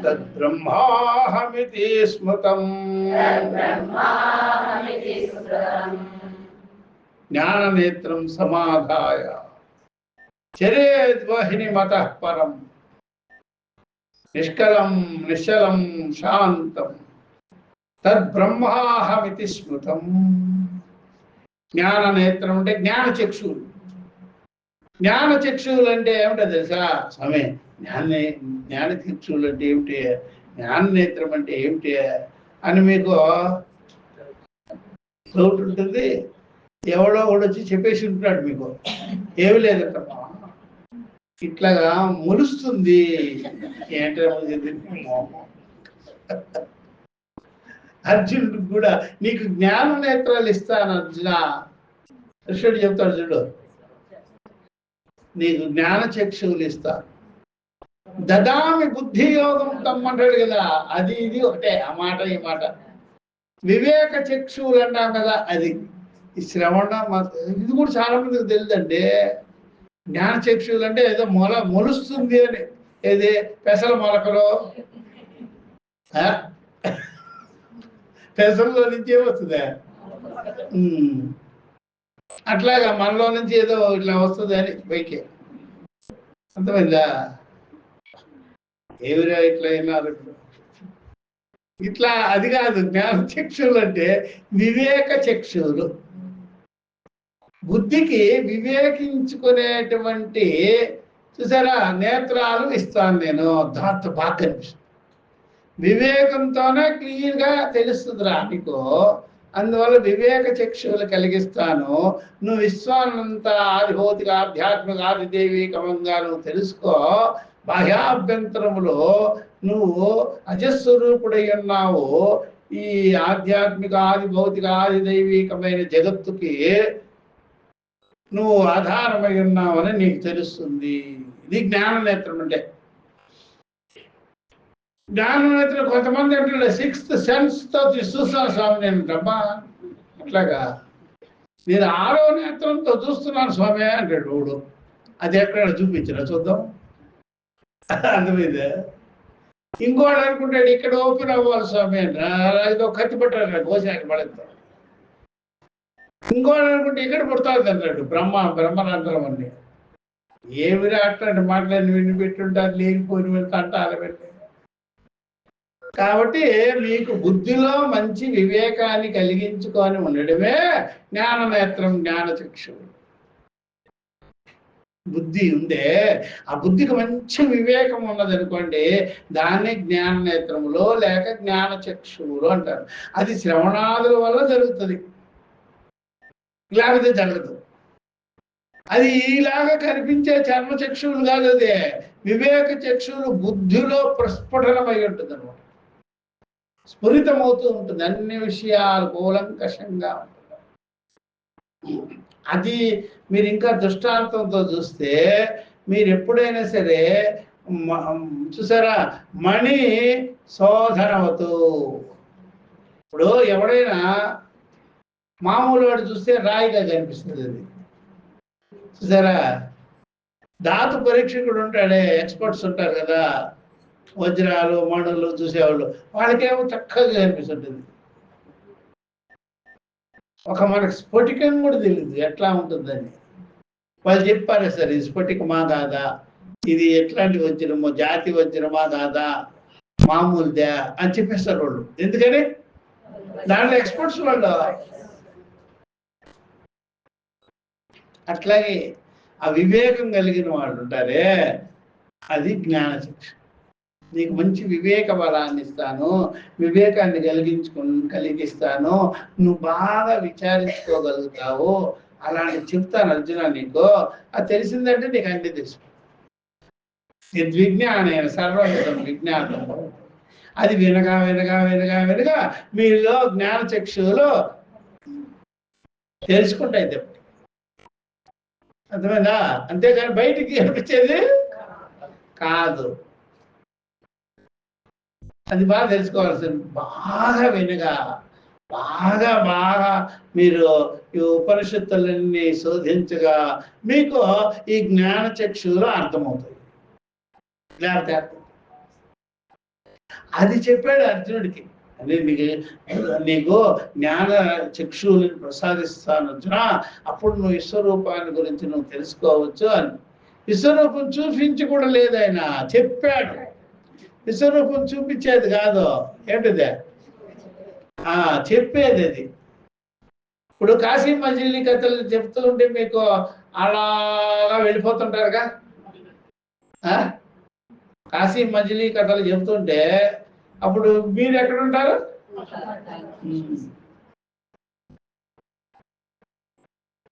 తద్బ్రహ్మాహమితి స్మృతం. జ్ఞాననేత్రం సమాధాయ చరేద్వహిని మతః పరం. నిష్కలం నిశ్చలం శాంతం తద్బ్రహ్మాహమితి స్మృతం. జ్ఞాననేత్రం అంటే జ్ఞానచక్షువులు. జ్ఞానచక్షువులు అంటే ఏమిటో తెలుసా స్వామి? జ్ఞానచక్షువులు అంటే ఏమిటి, జ్ఞాననేత్రం అంటే ఏమిటి అని మీకు డౌట్ ఉంటుంది. ఎవడో ఒకడు వచ్చి చెప్పేసి ఉంటున్నాడు మీకు, ఏమి లేదంటమ్మా ఇట్లాగా ములుస్తుంది. ఏంటో అర్జునుడు కూడా నీకు జ్ఞాన నేత్రాలు ఇస్తాను అర్జున. కృష్ణుడు చెప్తాడు చూడు, నీకు జ్ఞాన చక్షువులు ఇస్తాను. దదామి బుద్ధి యోగం తమ్మంటాడు కదా, అది ఇది ఒకటే, ఆ మాట ఈ మాట. వివేక చక్షువులు అంటాం కదా, అది ఈ శ్రవణ. ఇది కూడా చాలా మందికి తెలియదండి. జ్ఞాన చక్షువులు అంటే ఏదో మొలుస్తుంది అని. ఏది పెసల మొలకలో, పెసల్లో నుంచి ఏమొస్తుందా? అట్లాగా మనలో నుంచి ఏదో ఇట్లా వస్తుంది అని పైకి. అర్థమైందా? ఏమిరా ఇట్లా అయినారు ఇట్లా. అది కాదు జ్ఞాన చక్షువులు అంటే వివేక చక్షువులు. బుద్ధికి వివేకించుకునేటువంటి చూసారా నేత్రాలు ఇస్తాను నేను. దాంతో బాగా కనిపిస్తుంది. వివేకంతోనే క్లియర్గా తెలుస్తుందిరా నీకు. అందువల్ల వివేక చక్షువులు కలిగిస్తాను. నువ్వు విశ్వాన్నంతా ఆది భౌతిక ఆధ్యాత్మిక ఆది దైవికమంగా నువ్వు తెలుసుకో. బాహ్యాభ్యంతరములో నువ్వు అజస్వరూపుడై ఉన్నావు. ఈ ఆధ్యాత్మిక ఆది భౌతిక ఆది దైవికమైన జగత్తుకి నువ్వు ఆధారమై ఉన్నావని నీకు తెలుస్తుంది. ఇది జ్ఞాననేత్రం అంటే. జ్ఞాననేత్రం కొంతమంది అంటే 6th సెన్స్తో చూస్తున్నాను స్వామి నేను డబ్బా. అట్లాగా నేను 6వ నేత్రంతో చూస్తున్నాను స్వామి అంటాడు వాడు. అది ఎక్కడ చూపించరా చూద్దాం. అందుమీద ఇంకోటి అనుకుంటాడు ఇక్కడ ఓపెన్ అవ్వాలి స్వామి అని. ఏదో కత్తి పట్టాడు గోశాఖ పడేస్తాడు. ఇంకోటి అనుకుంటే ఇక్కడ పుడతాది అంటాడు బ్రహ్మరంధ్రం అని. ఏమిరా అట్లాంటి మాటలని విని పెట్టుంటారు లేనిపోయిన తంటాలు పెట్టి. కాబట్టి మీకు బుద్ధిలో మంచి వివేకాన్ని కలిగించుకొని ఉండడమే జ్ఞాననేత్రం జ్ఞానచక్షువు. బుద్ధి ఉందే, ఆ బుద్ధికి మంచి వివేకం ఉన్నదనుకోండి, దాన్ని జ్ఞాననేత్రములో లేక జ్ఞానచక్షువులు అంటారు. అది శ్రవణాదుల వల్ల జరుగుతుంది, లేకపోతే జరగదు. అది ఈలాగా కనిపించే చర్మచక్షువులు కాదు, అదే వివేక చక్షువులు బుద్ధిలో ప్రస్ఫుటనమై ఉంటుంది అనమాట. స్ఫురితమవుతూ ఉంటుంది, అన్ని విషయాలు కూలంకషంగా ఉంటుంది. అది మీరు ఇంకా దృష్టాంతంతో చూస్తే మీరు ఎప్పుడైనా సరే చూసారా మణి శోధనవతు. ఇప్పుడు ఎవడైనా మామూలు వాడు చూస్తే రాయిగా కనిపిస్తుంది. అది చూసారా, ధాతు పరీక్షకుడు ఉంటాడే, ఎక్స్పర్ట్స్ ఉంటారు కదా, వజ్రాలు మణులు చూసేవాళ్ళు, వాళ్ళకేమో చక్కగా కనిపిస్తుంటుంది. ఒక మనకు స్ఫటికం కూడా తెలియదు ఎట్లా ఉంటుందని. వాళ్ళు చెప్పారు సార్ ఇది స్ఫటికమా కాదా, ఇది ఎట్లాంటి వజ్రమో, జాతి వజ్రమా కాదా, మామూలుదా అని చెప్పేస్తారు వాళ్ళు. ఎందుకని దాంట్లో ఎక్స్పర్ట్స్ వాళ్ళు. అట్లాగే ఆ వివేకం కలిగిన వాళ్ళు ఉంటారే, అది జ్ఞానచక్షు. నీకు మంచి వివేక బలాన్ని ఇస్తాను, వివేకాన్ని కలిగిస్తాను, నువ్వు బాగా విచారించుకోగలుగుతావు, అలాంటి చెప్తాను అర్జున నీకు. అది తెలిసిందంటే నీకు అన్ని తెలుసు. విజ్ఞానం సర్వవిధం విజ్ఞానం. అది వినగా వినగా వినగా వినగా మీలో జ్ఞాన చక్షువులు తెలుసుకుంటాయి తప్ప. అర్థమైందా? అంతేగాని బయటికి అనిపించేది కాదు. అది బాగా తెలుసుకోవాల్సింది. బాగా వినగా బాగా బాగా మీరు ఈ ఉపనిషత్తులన్నీ శోధించగా మీకు ఈ జ్ఞాన చక్షువులు అర్థమవుతాయి. లేకపోతే అది చెప్పాడు అర్జునుడికి. అదే నీకు జ్ఞాన చక్షువులను ప్రసాదిస్తాను అర్జున, అప్పుడు నువ్వు విశ్వరూపాన్ని గురించి నువ్వు తెలుసుకోవచ్చు అని. విశ్వరూపం చూపించి కూడా లేదు, ఆయన చెప్పాడు. విశ్వరూపం చూపించేది కాదు, ఏంటిదే చెప్పేది. అది ఇప్పుడు కాశీ మజిలీ కథలు చెప్తూ ఉంటే మీకు అలాగా వెళ్ళిపోతుంటారుగా. కాశీ మజిలీ కథలు చెప్తుంటే అప్పుడు మీరు ఎక్కడుంటారు?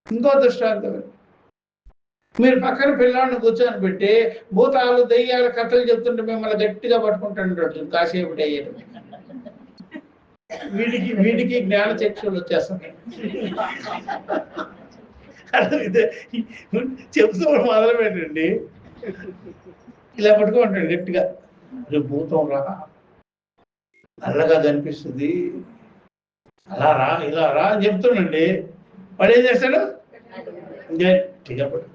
ఇంకో దృష్టాంతం, మీరు పక్కన పిల్లాడిని కూర్చొని పెట్టి భూతాలు దెయ్యాల కథలు చెప్తుంటే మిమ్మల్ని గట్టిగా పట్టుకుంటుంటాడు కాసేపు అయ్యేది. వీడికి జ్ఞాన చక్షులు వచ్చేస్తాయి. చెప్తూ మొదలు పెట్టండి, ఇలా పట్టుకుంటాడు గట్టిగా. భూతం రా, నల్లగా కనిపిస్తుంది, అలా రా ఇలా రా అని చెప్తుండండి. వాడు ఏం చేస్తాడు? గట్టిగా పట్టు.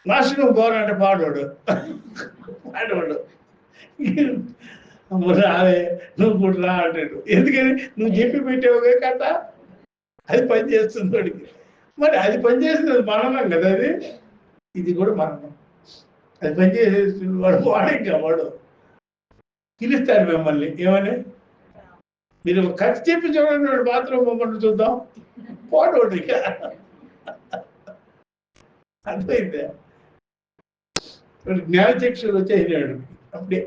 మాస్టర్ నువ్వు పోరాంటే పాడోడు రావే నువ్వు కూడా రా అంటాడు. ఎందుకని? నువ్వు చెప్పి పెట్టావుగా కథ, అది పని చేస్తుంది వాడికి. మరి అది పనిచేస్తుంది మననం కదా, అది ఇది కూడా మననం. అది పనిచేసేస్తుంది వాడు. వాడు పిలుస్తాడు మిమ్మల్ని ఏమని, మీరు కథ చెప్పి చూడండి, వాడు బాత్రూమ్ మమ్మల్ని చూద్దాం పోటోడు. ఇక అర్థమైందా? జ్ఞానచక్షులు వచ్చేసినాడు అప్పుడే.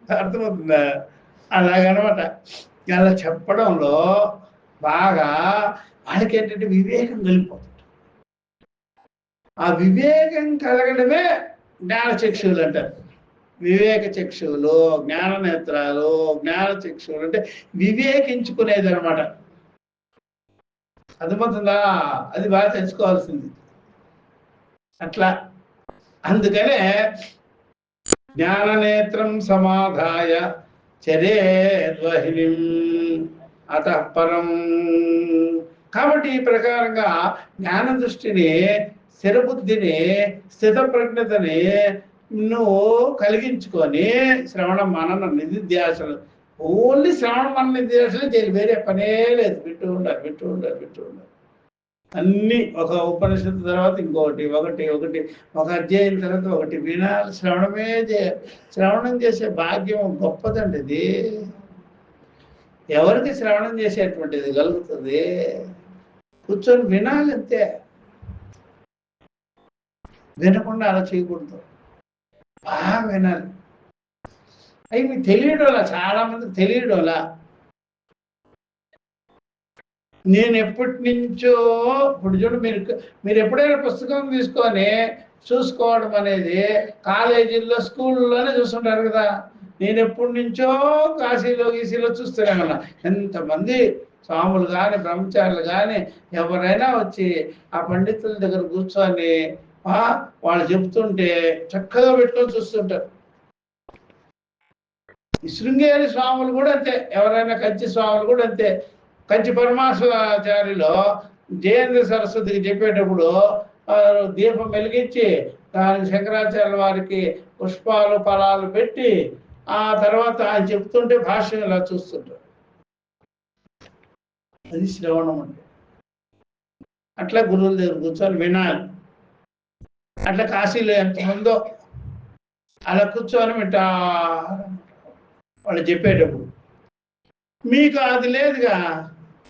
అర్థమవుతుందా? అలాగనమాట. అలా చెప్పడంలో బాగా వాళ్ళకి ఏంటంటే వివేకం కలిగిపోతుంది. ఆ వివేకం కలగడమే జ్ఞానచక్షువులు అంటారు. వివేక చక్షువులు, జ్ఞాన నేత్రాలు, జ్ఞాన చక్షువులు అంటే వివేకించుకునేది అనమాట. అర్థమవుతుందా? అది బాగా తెలుసుకోవాల్సింది. అట్లా అందుకనే జ్ఞాననేత్రం సమాధాయ చరేద్వహినిం అతఃపరం. కాబట్టి ఈ ప్రకారంగా జ్ఞాన దృష్టిని, స్థిరబుద్ధిని, స్థిత ప్రజ్ఞతని నువ్వు కలిగించుకొని శ్రవణ మనన నిధిధ్యాసలు, ఓన్లీ శ్రవణ మనన నిధిధ్యాసలు చేయాలి, వేరే పనే లేదు. వింటూ ఉండాలి. అన్ని ఒక ఉపనిషత్తు తర్వాత ఇంకొకటి, ఒకటి ఒక అధ్యాయం తర్వాత ఒకటి వినాలి. శ్రవణమే చేయాలి. శ్రవణం చేసే భాగ్యం గొప్పదండి. ఇది ఎవరికి శ్రవణం చేసేటువంటిది కలుగుతుంది? కూర్చొని వినాలి అంతే, వినకుండా అలా చేయకూడదు, బాగా వినాలి. అవి మీకు తెలియడంలా, చాలా మందికి తెలియడంలా. నేను ఎప్పటి నుంచో, ఇప్పుడు చూడు, మీరు ఎప్పుడైనా పుస్తకం తీసుకొని చూసుకోవడం అనేది కాలేజీల్లో, స్కూల్లోనే చూస్తుంటారు కదా. నేను ఎప్పటి నుంచో కాశీలో గీసీలో చూస్తూనే ఉన్నా. ఎంతమంది స్వాములు కానీ బ్రహ్మచారులు కానీ ఎవరైనా వచ్చి ఆ పండితుల దగ్గర కూర్చొని వాళ్ళు చెప్తుంటే చక్కగా పెట్టుకొని చూస్తుంటారు. ఈ శృంగేరి స్వాములు కూడా అంతే, ఎవరైనా కంచి స్వాములు కూడా అంతే. కంచి పరమాచార్యులో జయేంద్ర సరస్వతికి చెప్పేటప్పుడు దీపం వెలిగించి దానికి శంకరాచార్యుల వారికి పుష్పాలు ఫలాలు పెట్టి ఆ తర్వాత ఆయన చెప్తుంటే భాష్యం ఇలా చూస్తుంటారు. అది శ్రవణం అంటే. అట్లా గురువుల దగ్గర కూర్చొని వినాలి. అట్లా కాశీలో ఎంతమందో అలా కూర్చొని వింటారు. వాళ్ళు చెప్పేటప్పుడు. మీకు అది లేదుగా,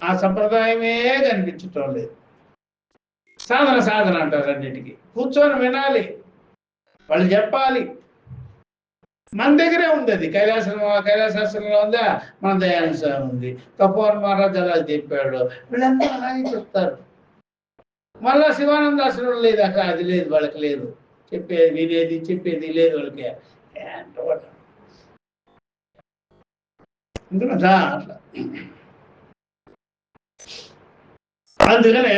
ఆ సంప్రదాయమే కనిపించటం లేదు. సాధన అంటారు అన్నిటికీ. కూర్చొని వినాలి, వాళ్ళు చెప్పాలి. మన దగ్గరే ఉంది అది. కైలాసాశ్రమంలో ఉందా, మన దయానంద స్వామి ఉంది, తపోవన్ మహారాజ్ అలా చెప్పాడు, వీళ్ళంతా అలాగే చెప్తారు. మళ్ళా శివానందాశ్రమం లేదు, అక్కడ అది లేదు, వాళ్ళకి లేదు. చెప్పేది లేదు వాళ్ళకి. అట్లా అందుకనే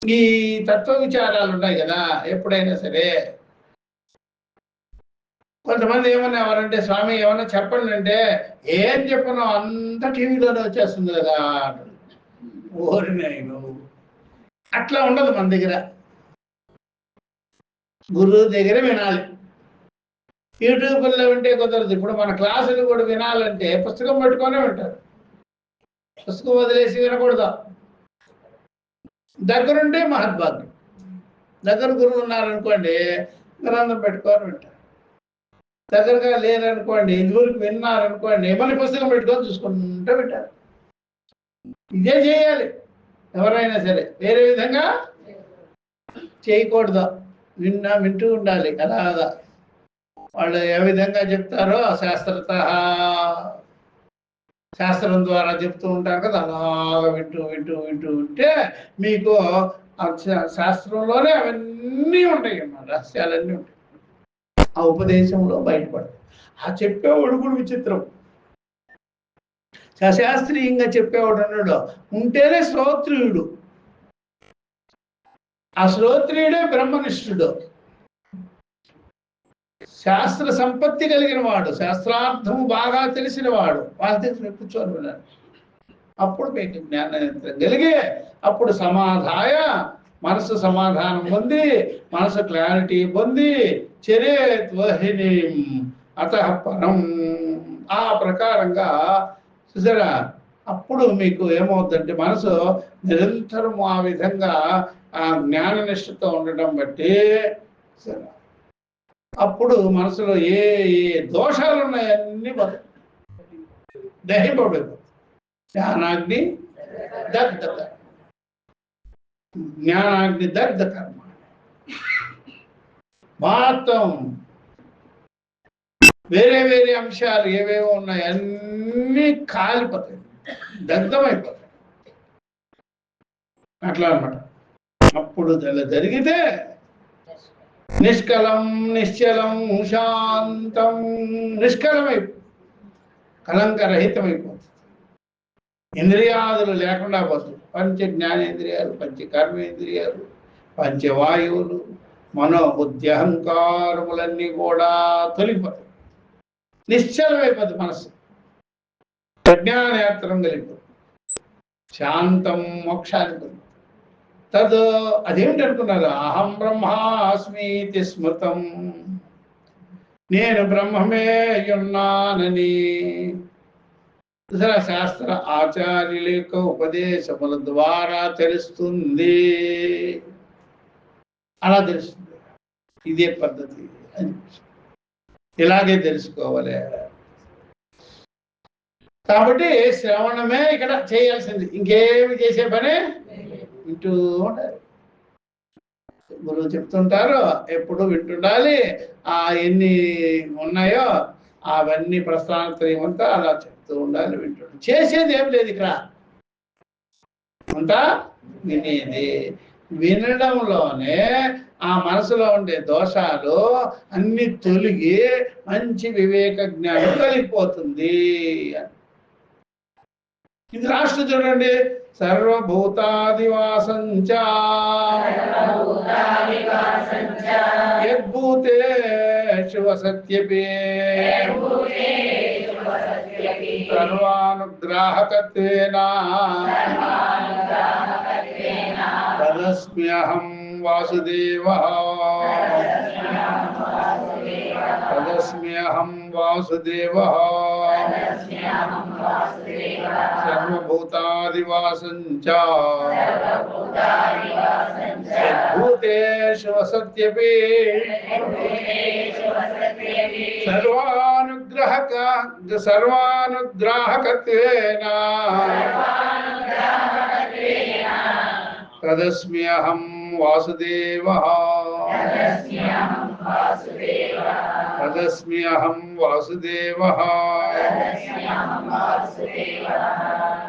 ఈ తత్వ విచారాలు ఉన్నాయి కదా, ఎప్పుడైనా సరే కొంతమంది ఏమన్నావారంటే, స్వామి ఏమన్నా చెప్పండి అంటే, ఏం చెప్పను అంత టీవీలోనే వచ్చేస్తుంది కదా. ఓరినాయను, అట్లా ఉండదు మన దగ్గర. గురువు దగ్గర వినాలి. యూట్యూబ్లో వింటే కుదరదు. ఇప్పుడు మన క్లాసులు కూడా వినాలంటే పుస్తకం పట్టుకొనే వింటారు. పుస్తకం వదిలేసి వినకూడదు. దగ్గరుంటే మహద్భాగ్యం. దగ్గర గురువు ఉన్నారనుకోండి, గ్రంథం పెట్టుకొని వింటారు. దగ్గరగా లేరనుకోండి, ఇదివరకు విన్నారనుకోండి, మళ్ళీ పుస్తకం పెట్టుకొని చూసుకుంటూ వింటారు. ఇదే చేయాలి ఎవరైనా సరే, వేరే విధంగా చేయకూడదు. వింటూ ఉండాలి అలాగా. వాళ్ళు ఏ విధంగా చెప్తారో శాస్త్రం ద్వారా చెప్తూ ఉంటారు కదా, అలాగా వింటూ ఉంటే మీకు శాస్త్రంలోనే అవన్నీ ఉంటాయి అన్నమాట, రహస్యాలన్నీ ఉంటాయి. ఆ ఉపదేశంలో బయటపడతాయి. ఆ చెప్పేవాడు కూడా విచిత్రం. సశాస్త్రీయంగా చెప్పేవాడు అన్నాడు ఉంటేనే శ్రోత్రియుడు. ఆ శ్రోత్రియుడే బ్రహ్మనిష్ఠుడు, శాస్త్ర సంపత్తి కలిగిన వాడు, శాస్త్రార్థము బాగా తెలిసిన వాడు. వాళ్ళ దగ్గర కూర్చొని విన్నాడు. అప్పుడు మీకు జ్ఞానేంద్రం కలిగి, అప్పుడు మనసు సమాధానం పొంది, మనసు క్లారిటీ పొంది, చరేత్ వహిని అతః పరం, ఆ ప్రకారంగా చూసారా. అప్పుడు మీకు ఏమవుతుందంటే, మనసు నిరంతరం ఆ విధంగా ఆ జ్ఞాన నిష్ఠతో ఉండడం బట్టి అప్పుడు మనసులో ఏ దోషాలు ఉన్నాయన్నీ దహింపబడిపోతాయి. జ్ఞానాగ్ని దగ్ధ కర్మ మొత్తం వేరే అంశాలు ఏవేవో ఉన్నాయి అన్నీ కాలిపోతాయి, దగ్ధమైపోతాయి. అట్లా అన్నమాట. అప్పుడు జరిగితే నిష్కలం నిశ్చలం శాంతం, నిష్కలమైపోతుంది, కలంకరహితమైపోతుంది. ఇంద్రియాదులు లేకుండా పోతుంది. పంచ జ్ఞానేంద్రియాలు, పంచ కర్మేంద్రియాలు, పంచవాయువులు, మనోబుద్ధి అహంకారములన్నీ కూడా తొలగిపోతాయి. నిశ్చలమైపోతుంది మనసు, ప్రజ్ఞానేత్రం కలిగిపోతుంది, శాంతం మోక్షానికి. అదేమిటి అనుకున్నారు? అహం బ్రహ్మాస్మీతి స్మృతం, నేను బ్రహ్మమే ఉన్నానని శాస్త్ర ఆచార్యుల యొక్క ఉపదేశముల ద్వారా తెలుస్తుంది. అలా తెలుస్తుంది. ఇదే పద్ధతి, ఇలాగే తెలుసుకోవాలి. కాబట్టి శ్రవణమే ఇక్కడ చేయాల్సింది, ఇంకేమి చేసే పని వింటూ ఉండాలి. గురువు చెప్తుంటారు, ఎప్పుడు వింటుండాలి. ఆ ఎన్ని ఉన్నాయో అవన్నీ ప్రస్థానత్రయం అంతా అలా చెప్తూ ఉండాలి, వింటుండాలి. చేసేది ఏం లేదు ఇక్కడ, అంతా వినేది. వినడంలోనే ఆ మనసులో ఉండే దోషాలు అన్ని తొలగి మంచి వివేక జ్ఞానం కలిగిపోతుంది. ఇది రాష్ట్ర చూడండి, సర్వభూతాదివాసంచ యద్భూతేషు వసత్యపి సర్వానుగ్రాహకత్వేన తదస్మ్యహం వాసుదేవః తదస్మ్యహం వాసుదేవః సర్వభూతాదివాసం చ భూతేషు వసత్యపి సర్వానుగ్రాహకత్వేన తదస్మ్యహం వాసుదేవః తదస్మ్యహం వాసుదేవః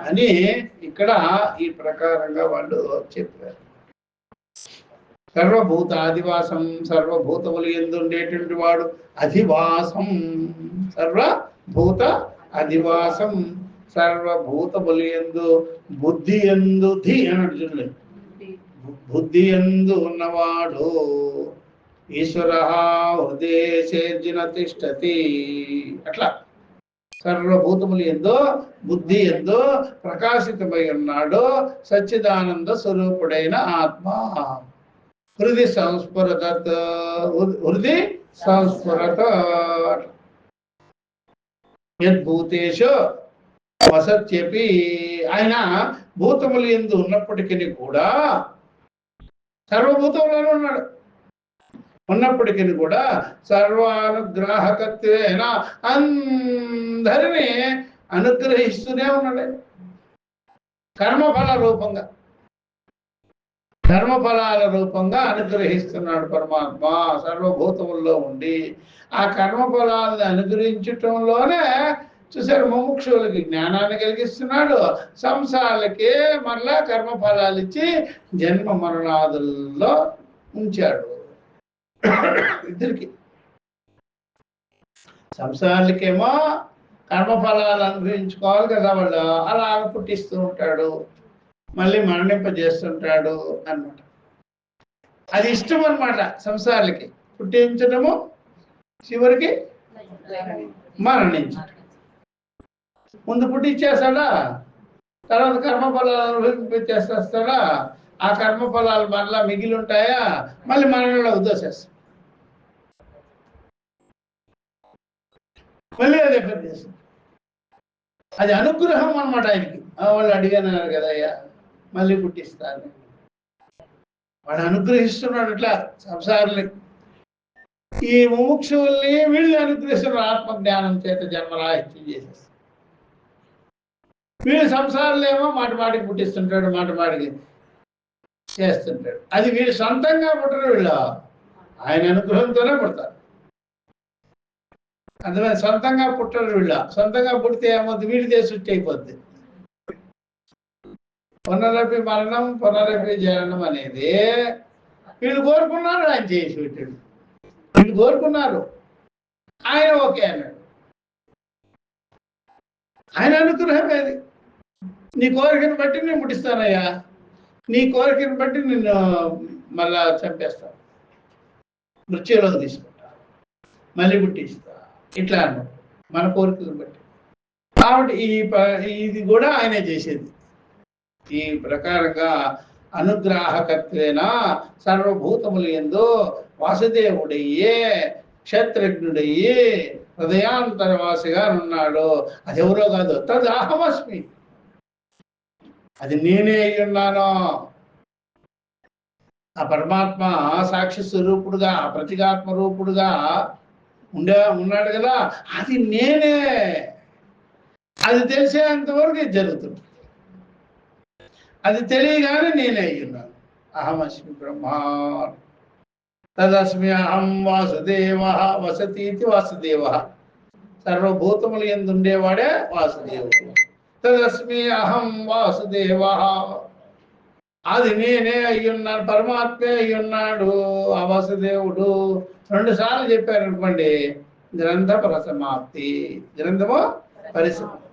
అని ఇక్కడ ఈ ప్రకారంగా వాళ్ళు చెప్పారు. సర్వభూతాదివాసం, సర్వభూతములు యందు ఉండేటువంటి వాడు అధివాసం. సర్వభూత అధివాసం, సర్వభూతములు యందు బుద్ధి యందు ధి అన్నాడు చూడండి, బుద్ధి యందు ఉన్నవాడు ఈశ్వర హృదయేర్జున తిష్టతి. అట్లా సర్వభూతములు ఎందో బుద్ధి ఎందో ప్రకాశితమై ఉన్నాడు సచ్చిదానంద స్వరూపుడైన ఆత్మ. హృది సంస్ఫురత, హృది సంస్ఫురత. యద్భూతేషు వసత్యపి, ఆయన భూతములు ఎందు ఉన్నప్పటికీ కూడా సర్వభూతములలో ఉన్నాడు. ఉన్నప్పటికీ కూడా సర్వానుగ్రాహకత్వేన అందరినీ అనుగ్రహిస్తూనే ఉన్నాడు. కర్మఫల రూపంగా, కర్మఫలాల రూపంగా అనుగ్రహిస్తున్నాడు పరమాత్మ సర్వభూతముల్లో ఉండి. ఆ కర్మఫలాలను అనుగ్రహించటంలోనే చూసారు, ముముక్షువులకి జ్ఞానాన్ని కలిగిస్తున్నాడు, సంసారాలకే మరలా కర్మఫలాలు ఇచ్చి జన్మ మరణాదుల్లో ఉంచాడు. ఇద్దరికి సంసారాలకేమో కర్మఫలాలు అనుభవించుకోవాలి కదా, వాళ్ళు అలాగ పుట్టిస్తూ ఉంటాడు, మళ్ళీ మరణింపజేస్తుంటాడు అన్నమాట. అది ఇష్టం అన్నమాట సంసారాలకి, పుట్టించడము చివరికి మరణించడం. ముందు పుట్టించేస్తాడా, తర్వాత కర్మఫలాలు అనుభవించేస్తాడా, ఆ కర్మఫలాలు మరలా మిగిలి ఉంటాయా, మళ్ళీ మరణంలో ఉద్దోసేస్తాడు, మళ్ళీ అదే పని చేస్తాడు. అది అనుగ్రహం అన్నమాట ఆయనకి. వాళ్ళు అడిగానన్నారు కదా అయ్యా మళ్ళీ పుట్టిస్తాను, వాడు అనుగ్రహిస్తున్నాడు ఇట్లా సంసారాన్ని. ఈ ముముక్షువుల్ని వీళ్ళు అనుగ్రహిస్తున్నారు ఆత్మజ్ఞానం చేత జన్మరాహిత్యం చేసేస్తారు. వీళ్ళు సంసారాలు ఏమో మాటి మాటికి పుట్టిస్తుంటాడు, మాటి మాటికి చేస్తుంటాడు. అది వీళ్ళు సొంతంగా పుట్టరు, వీళ్ళు ఆయన అనుగ్రహంతోనే పుడతారు. అందువల్ల సొంతంగా పుట్టరు వీళ్ళ. సొంతంగా పుడితే ఏమవుతుంది, వీడిదే సృష్టి అయిపోద్ది. పునరపి మరణం పునరపి జననం అనేది వీళ్ళు కోరుకున్నారు, ఆయన చేసి పెట్టాడు. వీళ్ళు కోరుకున్నారు, ఆయన ఓకే అన్నాడు. ఆయన అనుగ్రహం అది. నీ కోరికను బట్టి నేను పుట్టిస్తానయ్యా, నీ కోరికను బట్టి నిన్ను మళ్ళా చంపేస్తాను, మృత్యులోకి తీసుకుంటా, మళ్ళీ పుట్టిస్తా, ఇట్లా అన్నమాట మన కోరికను బట్టి. కాబట్టి ఇది కూడా ఆయనే చేసేది. ఈ ప్రకారంగా అనుగ్రాహకత్వేన సర్వభూతములు యందు వాసుదేవుడయ్యే క్షేత్రజ్ఞుడయ్యి హృదయాంతరవాసిగా ఉన్నాడు. అది ఎవరో కాదు, తదహమస్మి, అది నేనే అయి ఉన్నాను. ఆ పరమాత్మ సాక్షి స్వరూపుడుగా ప్రతిగాత్మ రూపుడుగా ఉన్నాడు కదా, అది నేనే. అది తెలిసేంతవరకు ఇది జరుగుతుంది. అది తెలియగానే నేనే అయి ఉన్నాను. అహమస్మి బ్రహ్మ తదస్మి అహం వాసుదేవ వసతీతి వాసుదేవ. సర్వభూతములు యందు ఉండేవాడే వాసుదేవుడు. తదస్మి అహం వాసుదేవ, అది నేనే అయ్యున్నాను, పరమాత్మే అయ్యున్నాడు ఆ వాసుదేవుడు. 2 సార్లు చెప్పారు అనుకోండి, గ్రంథ పరిసమాప్తి, గ్రంథము పరిసమాప్తి.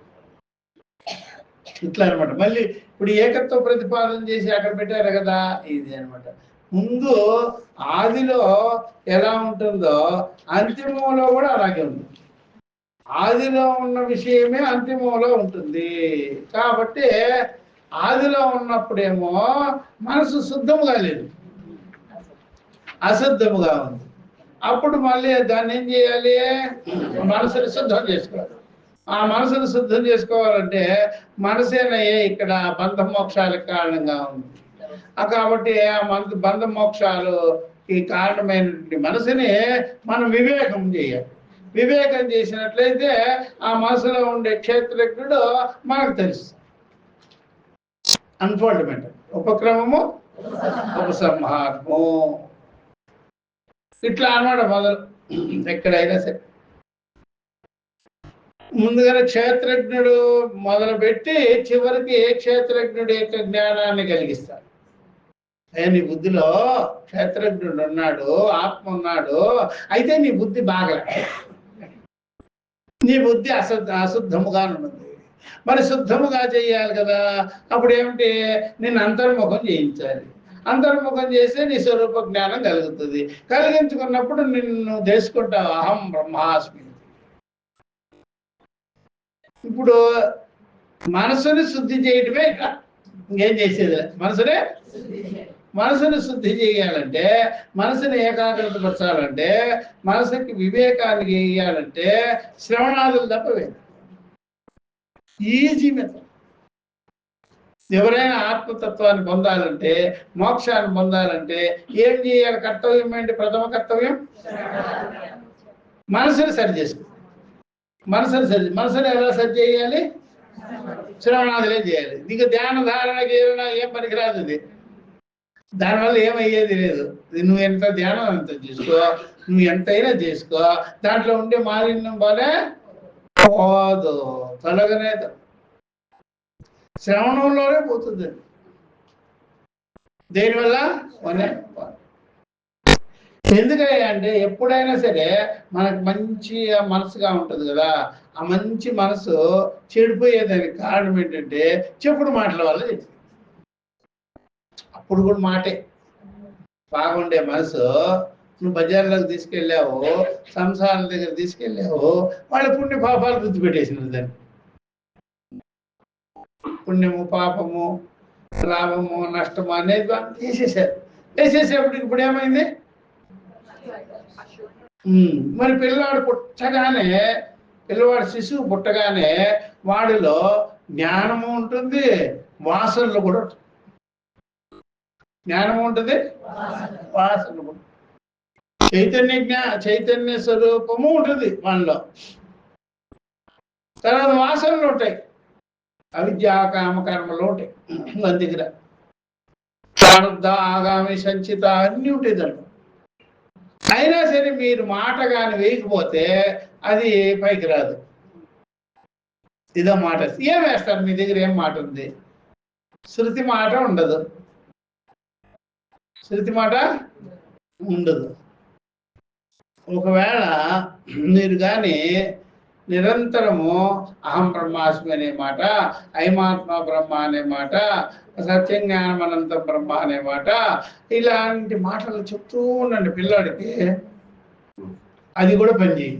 ఇట్లా అనమాట. మళ్ళీ ఇప్పుడు ఏకత్వ ప్రతిపాదన చేసి అక్కడ పెట్టారు కదా, ఇది అనమాట. ముందు ఆదిలో ఎలా ఉంటుందో అంతిమంలో కూడా అలాగే ఉంది. ఆదిలో ఉన్న విషయమే అంతిమంలో ఉంటుంది. కాబట్టి ఆదిలో ఉన్నప్పుడేమో మనసు శుద్ధముగా లేదు, అశుద్ధముగా ఉంది. అప్పుడు మళ్ళీ దాన్ని ఏం చేయాలి, మనసుని శుద్ధం చేసుకోవాలి. ఆ మనసును శుద్ధం చేసుకోవాలంటే మనసేనయ్యే ఇక్కడ బంధ మోక్షాలకు కారణంగా ఉంది. కాబట్టి ఆ బంధ మోక్షాలుకి కారణమైనటువంటి మనసుని మనం వివేకం చేయాలి. వివేకం చేసినట్లయితే ఆ మనసులో ఉండే క్షేత్రజ్ఞుడు మనకు తెలుసు. అన్ఫోల్డ్మెంట్, ఉపక్రమము, ఉపసంహారము, ఇట్లా అన్నమాట. మొదలు ఎక్కడైనా సరే ముందుగానే క్షేత్రజ్ఞుడు మొదలుపెట్టి చివరికి క్షేత్రజ్ఞుడి యొక్క జ్ఞానాన్ని కలిగిస్తాడు. నీ బుద్ధిలో క్షేత్రజ్ఞుడు ఉన్నాడు, ఆత్మ ఉన్నాడు, అయితే నీ బుద్ధి బాగలే, నీ బుద్ధి అశుద్ధముగా ఉన్నది. మరి శుద్ధముగా చేయాలి కదా. అప్పుడు ఏమిటి? నిన్ను అంతర్ముఖం చేయించాలి. అంతర్ముఖం చేస్తే నీ స్వరూప జ్ఞానం కలుగుతుంది. కలిగించుకున్నప్పుడు నిన్ను తెలుసుకుంటావు, అహం బ్రహ్మాస్మి. ఇప్పుడు మనసుని శుద్ధి చేయటమే ఇక్కడ, ఇంకేం చేసేది. మనసుని శుద్ధి చేయాలంటే, మనసుని ఏకాగ్రత పరచాలంటే, మనసుకి వివేకాన్ని చేయాలంటే శ్రవణాదులు తప్పవే. Easy method. ఎవరైనా ఆత్మతత్వాన్ని పొందాలంటే, మోక్షాన్ని పొందాలంటే ఏం చేయాలి? కర్తవ్యం ఏంటి? ప్రథమ కర్తవ్యం మనసుని సరి చేసుకో. మనసుని ఎలా సరి చేయాలి? శ్రవణాదులే చేయాలి. నీకు ధ్యాన ధారణకి ఏం పనికిరాదు. ఇది దానివల్ల ఏమయ్యేది లేదు. నువ్వు ఎంత ధ్యానం అంత చేసుకో, నువ్వు ఎంతైనా చేసుకో, దాంట్లో ఉండే మాలిన్యం వలే పోదు, తొలగనే శ్రవణంలోనే పోతుంది. దేనివల్ల? ఎందుకయ్యా అంటే ఎప్పుడైనా సరే మనకు మంచి మనసుగా ఉంటుంది కదా, ఆ మంచి మనసు చెడిపోయేదానికి కారణం ఏంటంటే చెప్పుడు మాటల వల్ల. అప్పుడు కూడా మాటే. బాగుండే మనసు నువ్వు బజార్లోకి తీసుకెళ్ళావు, సంసారాల దగ్గర తీసుకెళ్ళావు, వాళ్ళ పుణ్య పాపాలు గుర్తు పెట్టేసినారు. దాన్ని పుణ్యము, పాపము, లాభము, నష్టము అనేది వేసేసేపటికి ఇప్పుడు ఏమైంది? మరి పిల్లవాడు శిశువు పుట్టగానే వాడిలో జ్ఞానము ఉంటుంది, వాసనలు కూడా ఉంటుంది. జ్ఞానము ఉంటుంది, వాసనలు కూడా. చైతన్య స్వరూపము ఉంటుంది మనలో. తర్వాత వాసనలు ఉంటాయి, అవిద్య కామకర్మలు ఉంటాయి. మన దగ్గర ప్రారంధ, ఆగామి, సంచిత అన్నీ ఉంటాయి దాంట్లో. అయినా సరే మీరు మాట కానీ వేయకపోతే అది పైకి రాదు. ఇదో మాట. ఏం వేస్తారు? మీ దగ్గర ఏం మాట ఉంది? శృతి మాట ఉండదు, శృతి మాట ఉండదు. ఒకవేళ మీరు కానీ నిరంతరము అహం బ్రహ్మాస్మి అనే మాట, ఐమాత్మ బ్రహ్మ అనే మాట, సత్యజ్ఞానమనంత బ్రహ్మ అనే మాట, ఇలాంటి మాటలు చెప్తూ ఉండండి పిల్లాడికి. అది కూడా పనిచేయదు.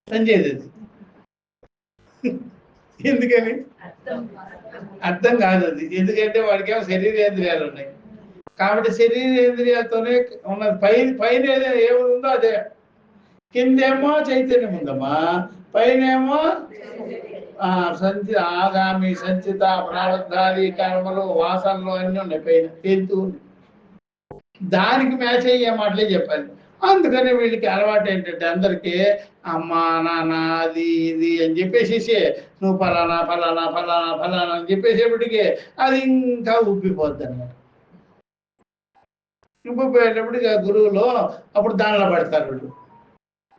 అది ఎందుకని? అర్థం కాదు అది. ఎందుకంటే వాడికి ఏమో శరీరేంద్రియాలు ఉన్నాయి కాబట్టి శరీరేంద్రియాలతోనే ఉన్నది. పైన ఏముందో అదే. కిందేమో చైతన్యం ఉందమ్మా, పైనేమో ఆగామి, సంచిత, ప్రారంధాది, కర్మలు, వాసనలు అన్నీ ఉన్నాయి పైన తేలుతూ. దానికి మ్యాచ్ అయ్యే మాటలే చెప్పాలి. అందుకని వీళ్ళకి అలవాటు ఏంటంటే అందరికీ అమ్మ, నాన్న, అది ఇది అని చెప్పేసి నువ్వు ఫలానా ఫలానా ఫలానా ఫలానా అని చెప్పేసేపటికి అది ఇంకా ఉబ్బిపోద్ది అన్నమాట. ఉబ్బిపోయేటప్పటికి గురువులు అప్పుడు దానిలో పడతారు వీళ్ళు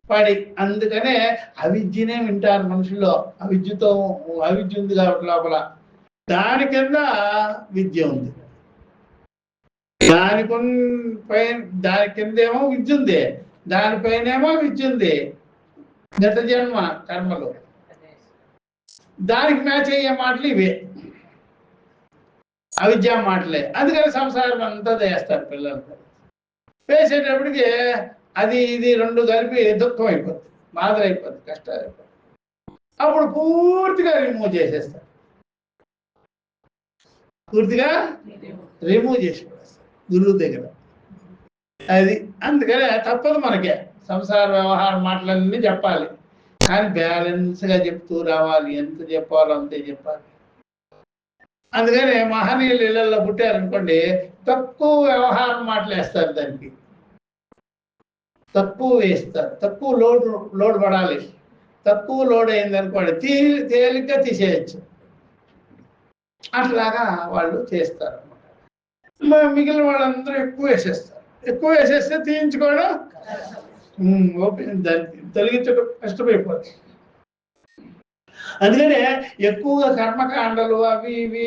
పడి. అందుకనే అవిద్యనే వింటారు మనుషుల్లో. అవిద్య ఉంది కాబట్టి లోపల దాని కింద విద్య ఉంది, దాని కిందేమో విద్య ఉంది, దానిపైనేమో విద్య ఉంది. గత జన్మ కర్మలు దానికి మ్యాచ్ అయ్యే మాటలు ఇవే, అవిద్యా మాటలే. అందుకని సంసారం అంతా వేస్తారు పిల్లలతో. వేసేటప్పటికి అది ఇది రెండు కలిపి దుఃఖం అయిపోతుంది, బాధలు అయిపోతుంది, కష్టాలు అయిపోతుంది. అప్పుడు పూర్తిగా రిమూవ్ చేసేస్తారు, పూర్తిగా రిమూవ్ చేసి గురువు దగ్గర. అది అందుకనే తప్పదు మనకే సంసార వ్యవహార మాటలన్నీ చెప్పాలి. కానీ బ్యాలెన్స్గా చెప్తూ రావాలి. ఎంత చెప్పాలో అంతే చెప్పాలి. అందుకని మహనీయులు ఇళ్లలో పుట్టారనుకోండి, తక్కువ వ్యవహారం మాట్లాడేస్తారు, దానికి తక్కువ వేస్తారు, తక్కువ లోడ్ పడాలి. తక్కువ లోడ్ అయింది అనుకోండి, తేలిగ్గా తీసేయచ్చు. అట్లాగా వాళ్ళు చేస్తారు అన్నమాట. మిగిలిన వాళ్ళందరూ ఎక్కువ వేసేస్తారు. ఎక్కువ వేసేస్తే తీయించుకోవడం దాన్ని తొలగించడం కష్టమైపోతుంది. అందుకనే ఎక్కువగా కర్మకాండలు అవి ఇవి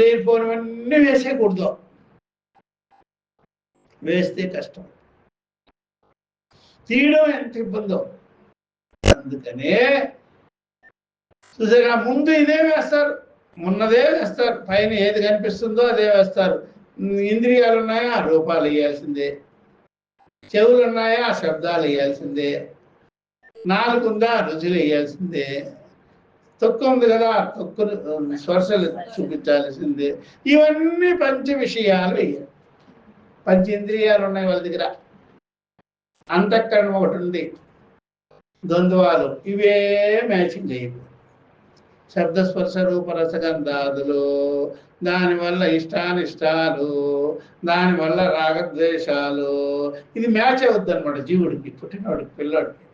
లేనిపోనివన్నీ వేసేయకూడదు. వేస్తే కష్టం, తీయడం ఎంత ఇబ్బందో. అందుకనే చూసారా, ముందు ఇదే వేస్తారు, ఉన్నదే వేస్తారు. పైన ఏది కనిపిస్తుందో అదే వేస్తారు. ఇంద్రియాలు ఉన్నాయా, రూపాలు వేయాల్సిందే. చెవులు ఉన్నాయా, శబ్దాలు వేయాల్సిందే. నాలుగు ఉందా, రుచులు వేయాల్సిందే. తొక్కు ఉంది కదా, తొక్కును స్పర్శలు చూపించాల్సిందే. ఇవన్నీ పంచ విషయాలు వేయాలి. పంచేంద్రియాలు ఉన్నాయి వాళ్ళ దగ్గర. అంతఃకరణం ఒకటి ఉంది, ద్వంద్వాలు, ఇవే మ్యాచింగ్ అయ్యింది. శబ్దస్పర్శ రూప రసగంధాదులు, దానివల్ల ఇష్టానిష్టాలు, దానివల్ల రాగద్వేషాలు, ఇది మ్యాచ్ అవుద్ది అనమాట జీవుడికి, పుట్టినవాడికి, పిల్లాడికి.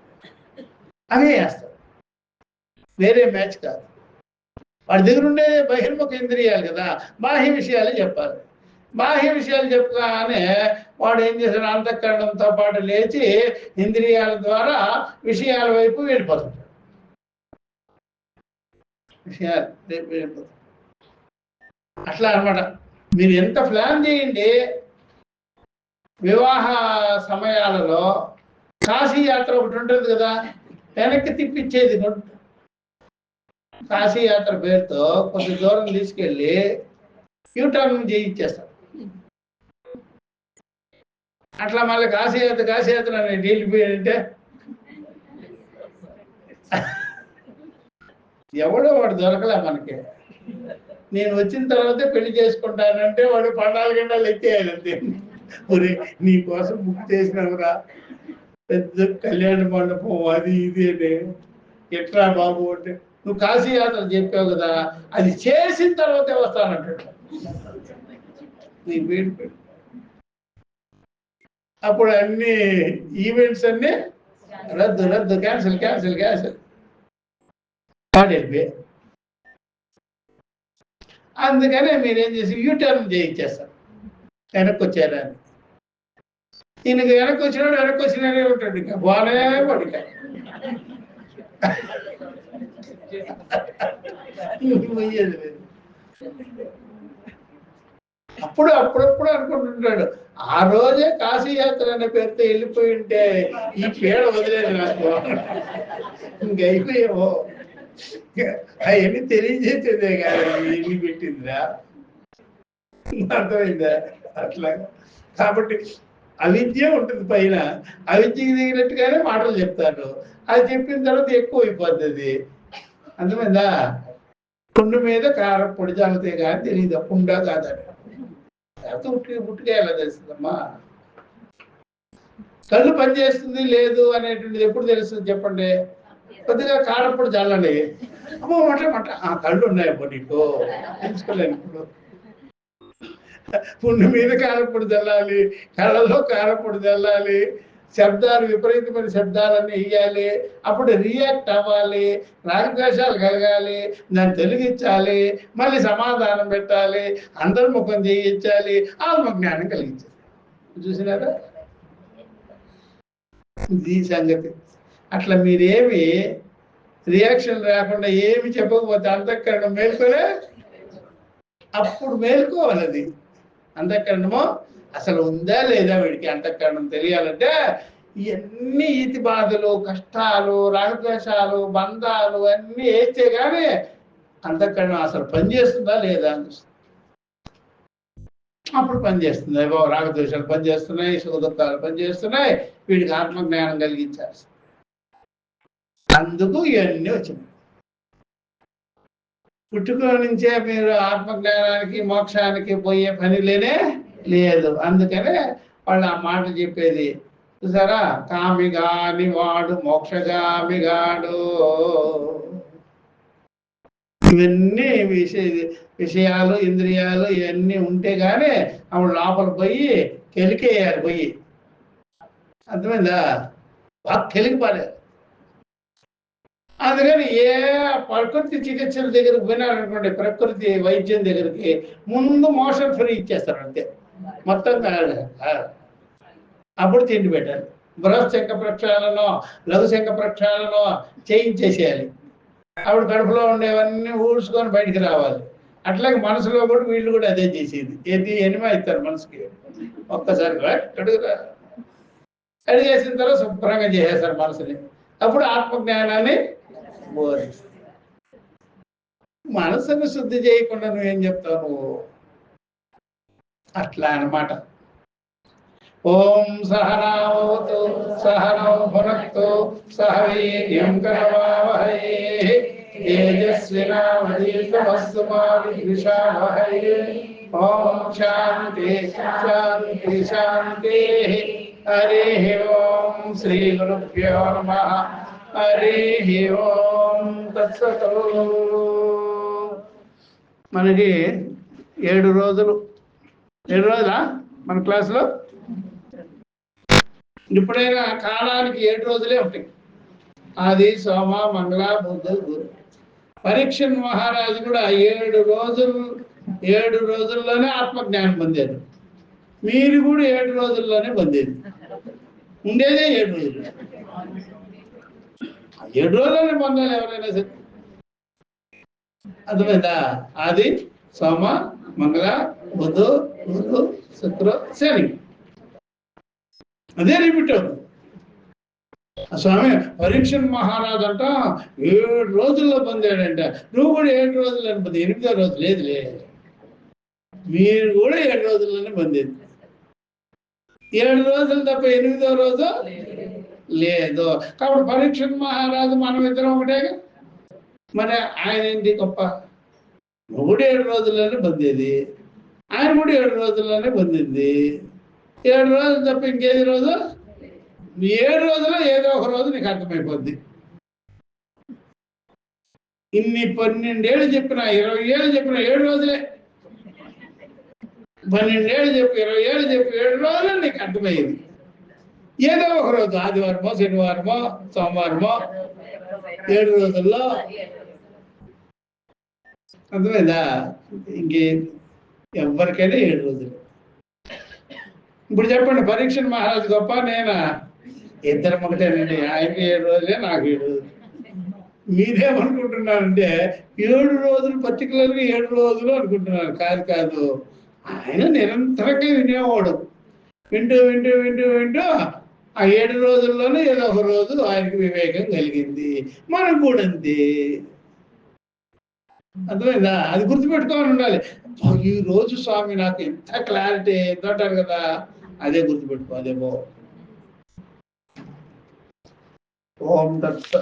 అవే వేస్తారు, వేరే మ్యాచ్ కాదు. వాడి దగ్గర ఉండే బహిర్ముఖ ఇంద్రియాలు కదా, బాహ్య విషయాలు చెప్పాలి. బాహ్య విషయాలు చెప్పగానే వాడు ఏం చేశాడు, అంతఃకరణంతో పాటు లేచి ఇంద్రియాల ద్వారా విషయాల వైపు వెళ్ళిపోతాడు. విషయాలు వెళ్ళిపోతాడు. అట్లా అనమాట. మీరు ఎంత ప్లాన్ చేయండి. వివాహ సమయాలలో కాశీ యాత్ర ఒకటి ఉంటుంది కదా, వెనక్కి తిప్పించేది. కాశీ యాత్ర పేరుతో కొంత దూరం తీసుకెళ్ళి యూటర్న్ చేయించేస్తారు. అట్లా మళ్ళీ కాశీయాత్ర అని వెళ్ళిపోయాడంటే ఎవడో వాడు దొరకలే మనకి. నేను వచ్చిన తర్వాతే పెళ్లి చేసుకుంటానంటే వాడు 14 గంటలు ఎత్తేయాలి అంతే. నీ కోసం బుక్ చేసినవురా, పెద్ద కళ్యాణ మండపం అది ఇది అని. ఎట్లా బాబు అంటే, నువ్వు కాశీ యాత్ర చెప్పావు కదా, అది చేసిన తర్వాతే వస్తానంటాడు. నీ పేరు పెట్టు. అప్పుడు అన్ని ఈవెంట్స్ అన్ని రద్దు, క్యాన్సిల్ వాడెళ్ళిపోయి. అందుకనే మీరేం చేసి యూటర్న్ చేయించేస్తారు. వెనక్కి వచ్చారని ఈయనకి వెనక్కి వచ్చినాడే ఉంటాడు, ఇంకా బాగానే పడిక పోయేది లేదు. అప్పుడప్పుడు అనుకుంటుంటాడు, ఆ రోజే కాశీయాత్ర అనే పేరుతో వెళ్ళిపోయి ఉంటే ఈ పేడ వదిలేదు నాకు, ఇంకైపోయావో. అవన్నీ తెలియజేసేదే కానీ ఎన్ని పెట్టిందిరా, అర్థమైందా? అట్లా కాబట్టి అవిద్య ఉంటుంది పైన, అవిద్యకి దిగినట్టుగానే మాటలు చెప్తారు. అది చెప్పిన తర్వాత ఎక్కువ అయిపోతుంది. అర్థమైందా? కుండు మీద కారం పొడి జాగ్రత్త కానీ తెలియదు, కుండా కాదని. పుట్టుకే ఎలా తెలుస్తుందమ్మా? కళ్ళు పనిచేస్తుంది లేదు అనేటువంటిది ఎప్పుడు తెలుస్తుంది చెప్పండి? కొద్దిగా కారపొడి చల్లండి, అమ్మో మట కళ్ళు ఉన్నాయమ్మో నీకు, తెలుసుకోలేను. ఇప్పుడు పుండు మీద కారపొడి చల్లాలి, కళ్ళలో కారపొడి చల్లాలి, శబ్దాలు విపరీతమైన శబ్దాలన్నీ వేయాలి, అప్పుడు రియాక్ట్ అవ్వాలి, రాగద్వేషాలు కలగాలి, దాన్ని తొలగించాలి, మళ్ళీ సమాధానం పెట్టాలి, అంతర్ముఖం చేయించాలి, ఆత్మజ్ఞానం కలిగించాలి. చూసినారా ఈ సంగతి? అట్లా మీరేమి రియాక్షన్ రాకుండా ఏమి చెప్పకపోతే అంతఃకరణం మేల్కొనే, అప్పుడు మేల్కోవాలి. అది అంతఃకరణము అసలు ఉందా లేదా వీడికి అంతఃకరణం తెలియాలంటే ఇవన్నీ ఈతి బాధలు, కష్టాలు, రాగద్వేషాలు, బంధాలు అన్నీ వేస్తే కానీ అంతఃకరణం అసలు పనిచేస్తుందా లేదా అని అప్పుడు పనిచేస్తుంది. రాగద్వేషాలు పనిచేస్తున్నాయి, సుఖ దుఃఖాలు పనిచేస్తున్నాయి, వీడికి ఆత్మజ్ఞానం కలిగించాల్సి. అందుకు ఇవన్నీ వచ్చినాయి. పుట్టుక నుంచే మీరు ఆత్మజ్ఞానానికి మోక్షానికి పోయే పని లేనే లేదు. అందుకనే వాళ్ళు ఆ మాట చెప్పేది, చూసారా, కామిగాని వాడు మోక్షగామిగాడు. ఇవన్నీ విషయాలు ఇంద్రియాలు ఇవన్నీ ఉంటే గానీ ఆవిడ లోపల పోయి కెలికేయాలి. పోయి అర్థమైందా, బాగా కెలికిపాలి. అందుకని ఏ ప్రకృతి చికిత్సల దగ్గరికి పోయినారనుకోండి, ప్రకృతి వైద్యం దగ్గరికి ముందు మోషన్ ఫ్రీ ఇచ్చేస్తారు అంతే, మొత్తం అప్పుడు తిండి పెట్టాలి. బృహత్ శంఖ ప్రక్షాళనో లఘు శంఖ ప్రక్షాళనో చేయించేసేయాలి. ఆవిడ కడుపులో ఉండేవన్నీ ఊడ్చుకొని బయటికి రావాలి. అట్లాగే మనసులో కూడా వీళ్ళు కూడా అదే చేసేది. ఏది ఎనిమా ఇస్తారు మనసుకి, ఒక్కసారి కడుగురా అడిగేసిన తర్వాత శుభ్రంగా చేసేస్తారు మనసుని. అప్పుడు ఆత్మజ్ఞానాన్ని బోధిస్తారు. మనసును శుద్ధి చేయకుండా నువ్వేం చెప్తావు నువ్వు? అట్లా అన్నమాట. ఓం సహనావతు సహనౌ భునక్తు సహ వీర్యం కరవావహై తేజస్వినావధీతమస్తు మా విద్విషావహై. ఓం శాంతి శాంతి శాంతి. హరి ఓం శ్రీ గురుభ్యో నమః. హరి ఓం తత్సత్. మనకి 7 రోజులు 7 రోజులా మన క్లాసులో? ఇప్పుడైనా కాలానికి 7 రోజులే ఉంటాయి. ఆది సోమ మంగళ బుధ గురు. పరీక్షణ్ మహారాజు కూడా 7 రోజుల్లోనే ఆత్మజ్ఞానం పొందారు. మీరు కూడా 7 రోజుల్లోనే పొందేది. ఉండేదే 7 రోజులు. 7 రోజుల్లోనే పొందాలి ఎవరైనా సరే. అర్థమైందా? ఆది సోమ మంగళ బుధ గురు శుక్ర శని, అదే రిపీట్ అవుతుంది. స్వామి పరీక్షణ్ మహారాజు అంట 7 రోజుల్లో పొందాడంట. నువ్వు కూడా 7 రోజుల్లోనే పొంది. 8వ రోజు లేదులే, మీరు కూడా 7 రోజుల్లోనే పొందేది. 7 రోజులు తప్ప 8వ రోజు లేదు. కాబట్టి పరీక్షణ్ మహారాజు మనం ఇద్దరం ఒకటే. మరి ఆయన ఏంటి గొప్ప? నువ్వు కూడా 7 రోజుల్లోనే పొందేది, ఆయన కూడా 7 రోజుల్లోనే పొందింది. 7 రోజులు తప్ప ఇంకేది రోజు? 7 రోజుల్లో ఏదో ఒక రోజు నీకు అర్థమైపోద్ది. ఇన్ని 12 ఏళ్ళు చెప్పినా 20 ఏళ్ళు చెప్పినా 7 రోజులే. 12 ఏళ్ళు చెప్పి 20 ఏళ్ళు చెప్పి 7 రోజులు నీకు అర్థమయ్యేది. ఏదో ఒక రోజు ఆదివారమో శనివారమో సోమవారమో 7 రోజుల్లో అర్థమైందా? ఇంకే ఎవరికైనా 7 రోజులు. ఇప్పుడు చెప్పండి, పరీక్షణ్ మహారాజు గొప్ప నేనా? ఇద్దరం ఒకటేనండి. ఆయనకి 7 రోజులే, నాకు 7 రోజులు. మీరేమనుకుంటున్నారంటే 7 రోజులు పర్టికులర్గా 7 రోజులు అనుకుంటున్నారు. కాదు, ఆయన నిరంతరంగా వినేవాడు. వింటూ వింటూ వింటూ వింటూ ఆ 7 రోజుల్లోనే ఏదో ఒక రోజు ఆయనకి వివేకం కలిగింది. మనకు కూడా అంతే. అర్థమైందా? అది గుర్తుపెట్టుకోవాలి ఉండాలి. ఈ రోజు స్వామి నాకు ఎంత క్లారిటీ ఏంటంటారు కదా, అదే గుర్తుపెట్టుకోవాలేమో. ఓం దత్త.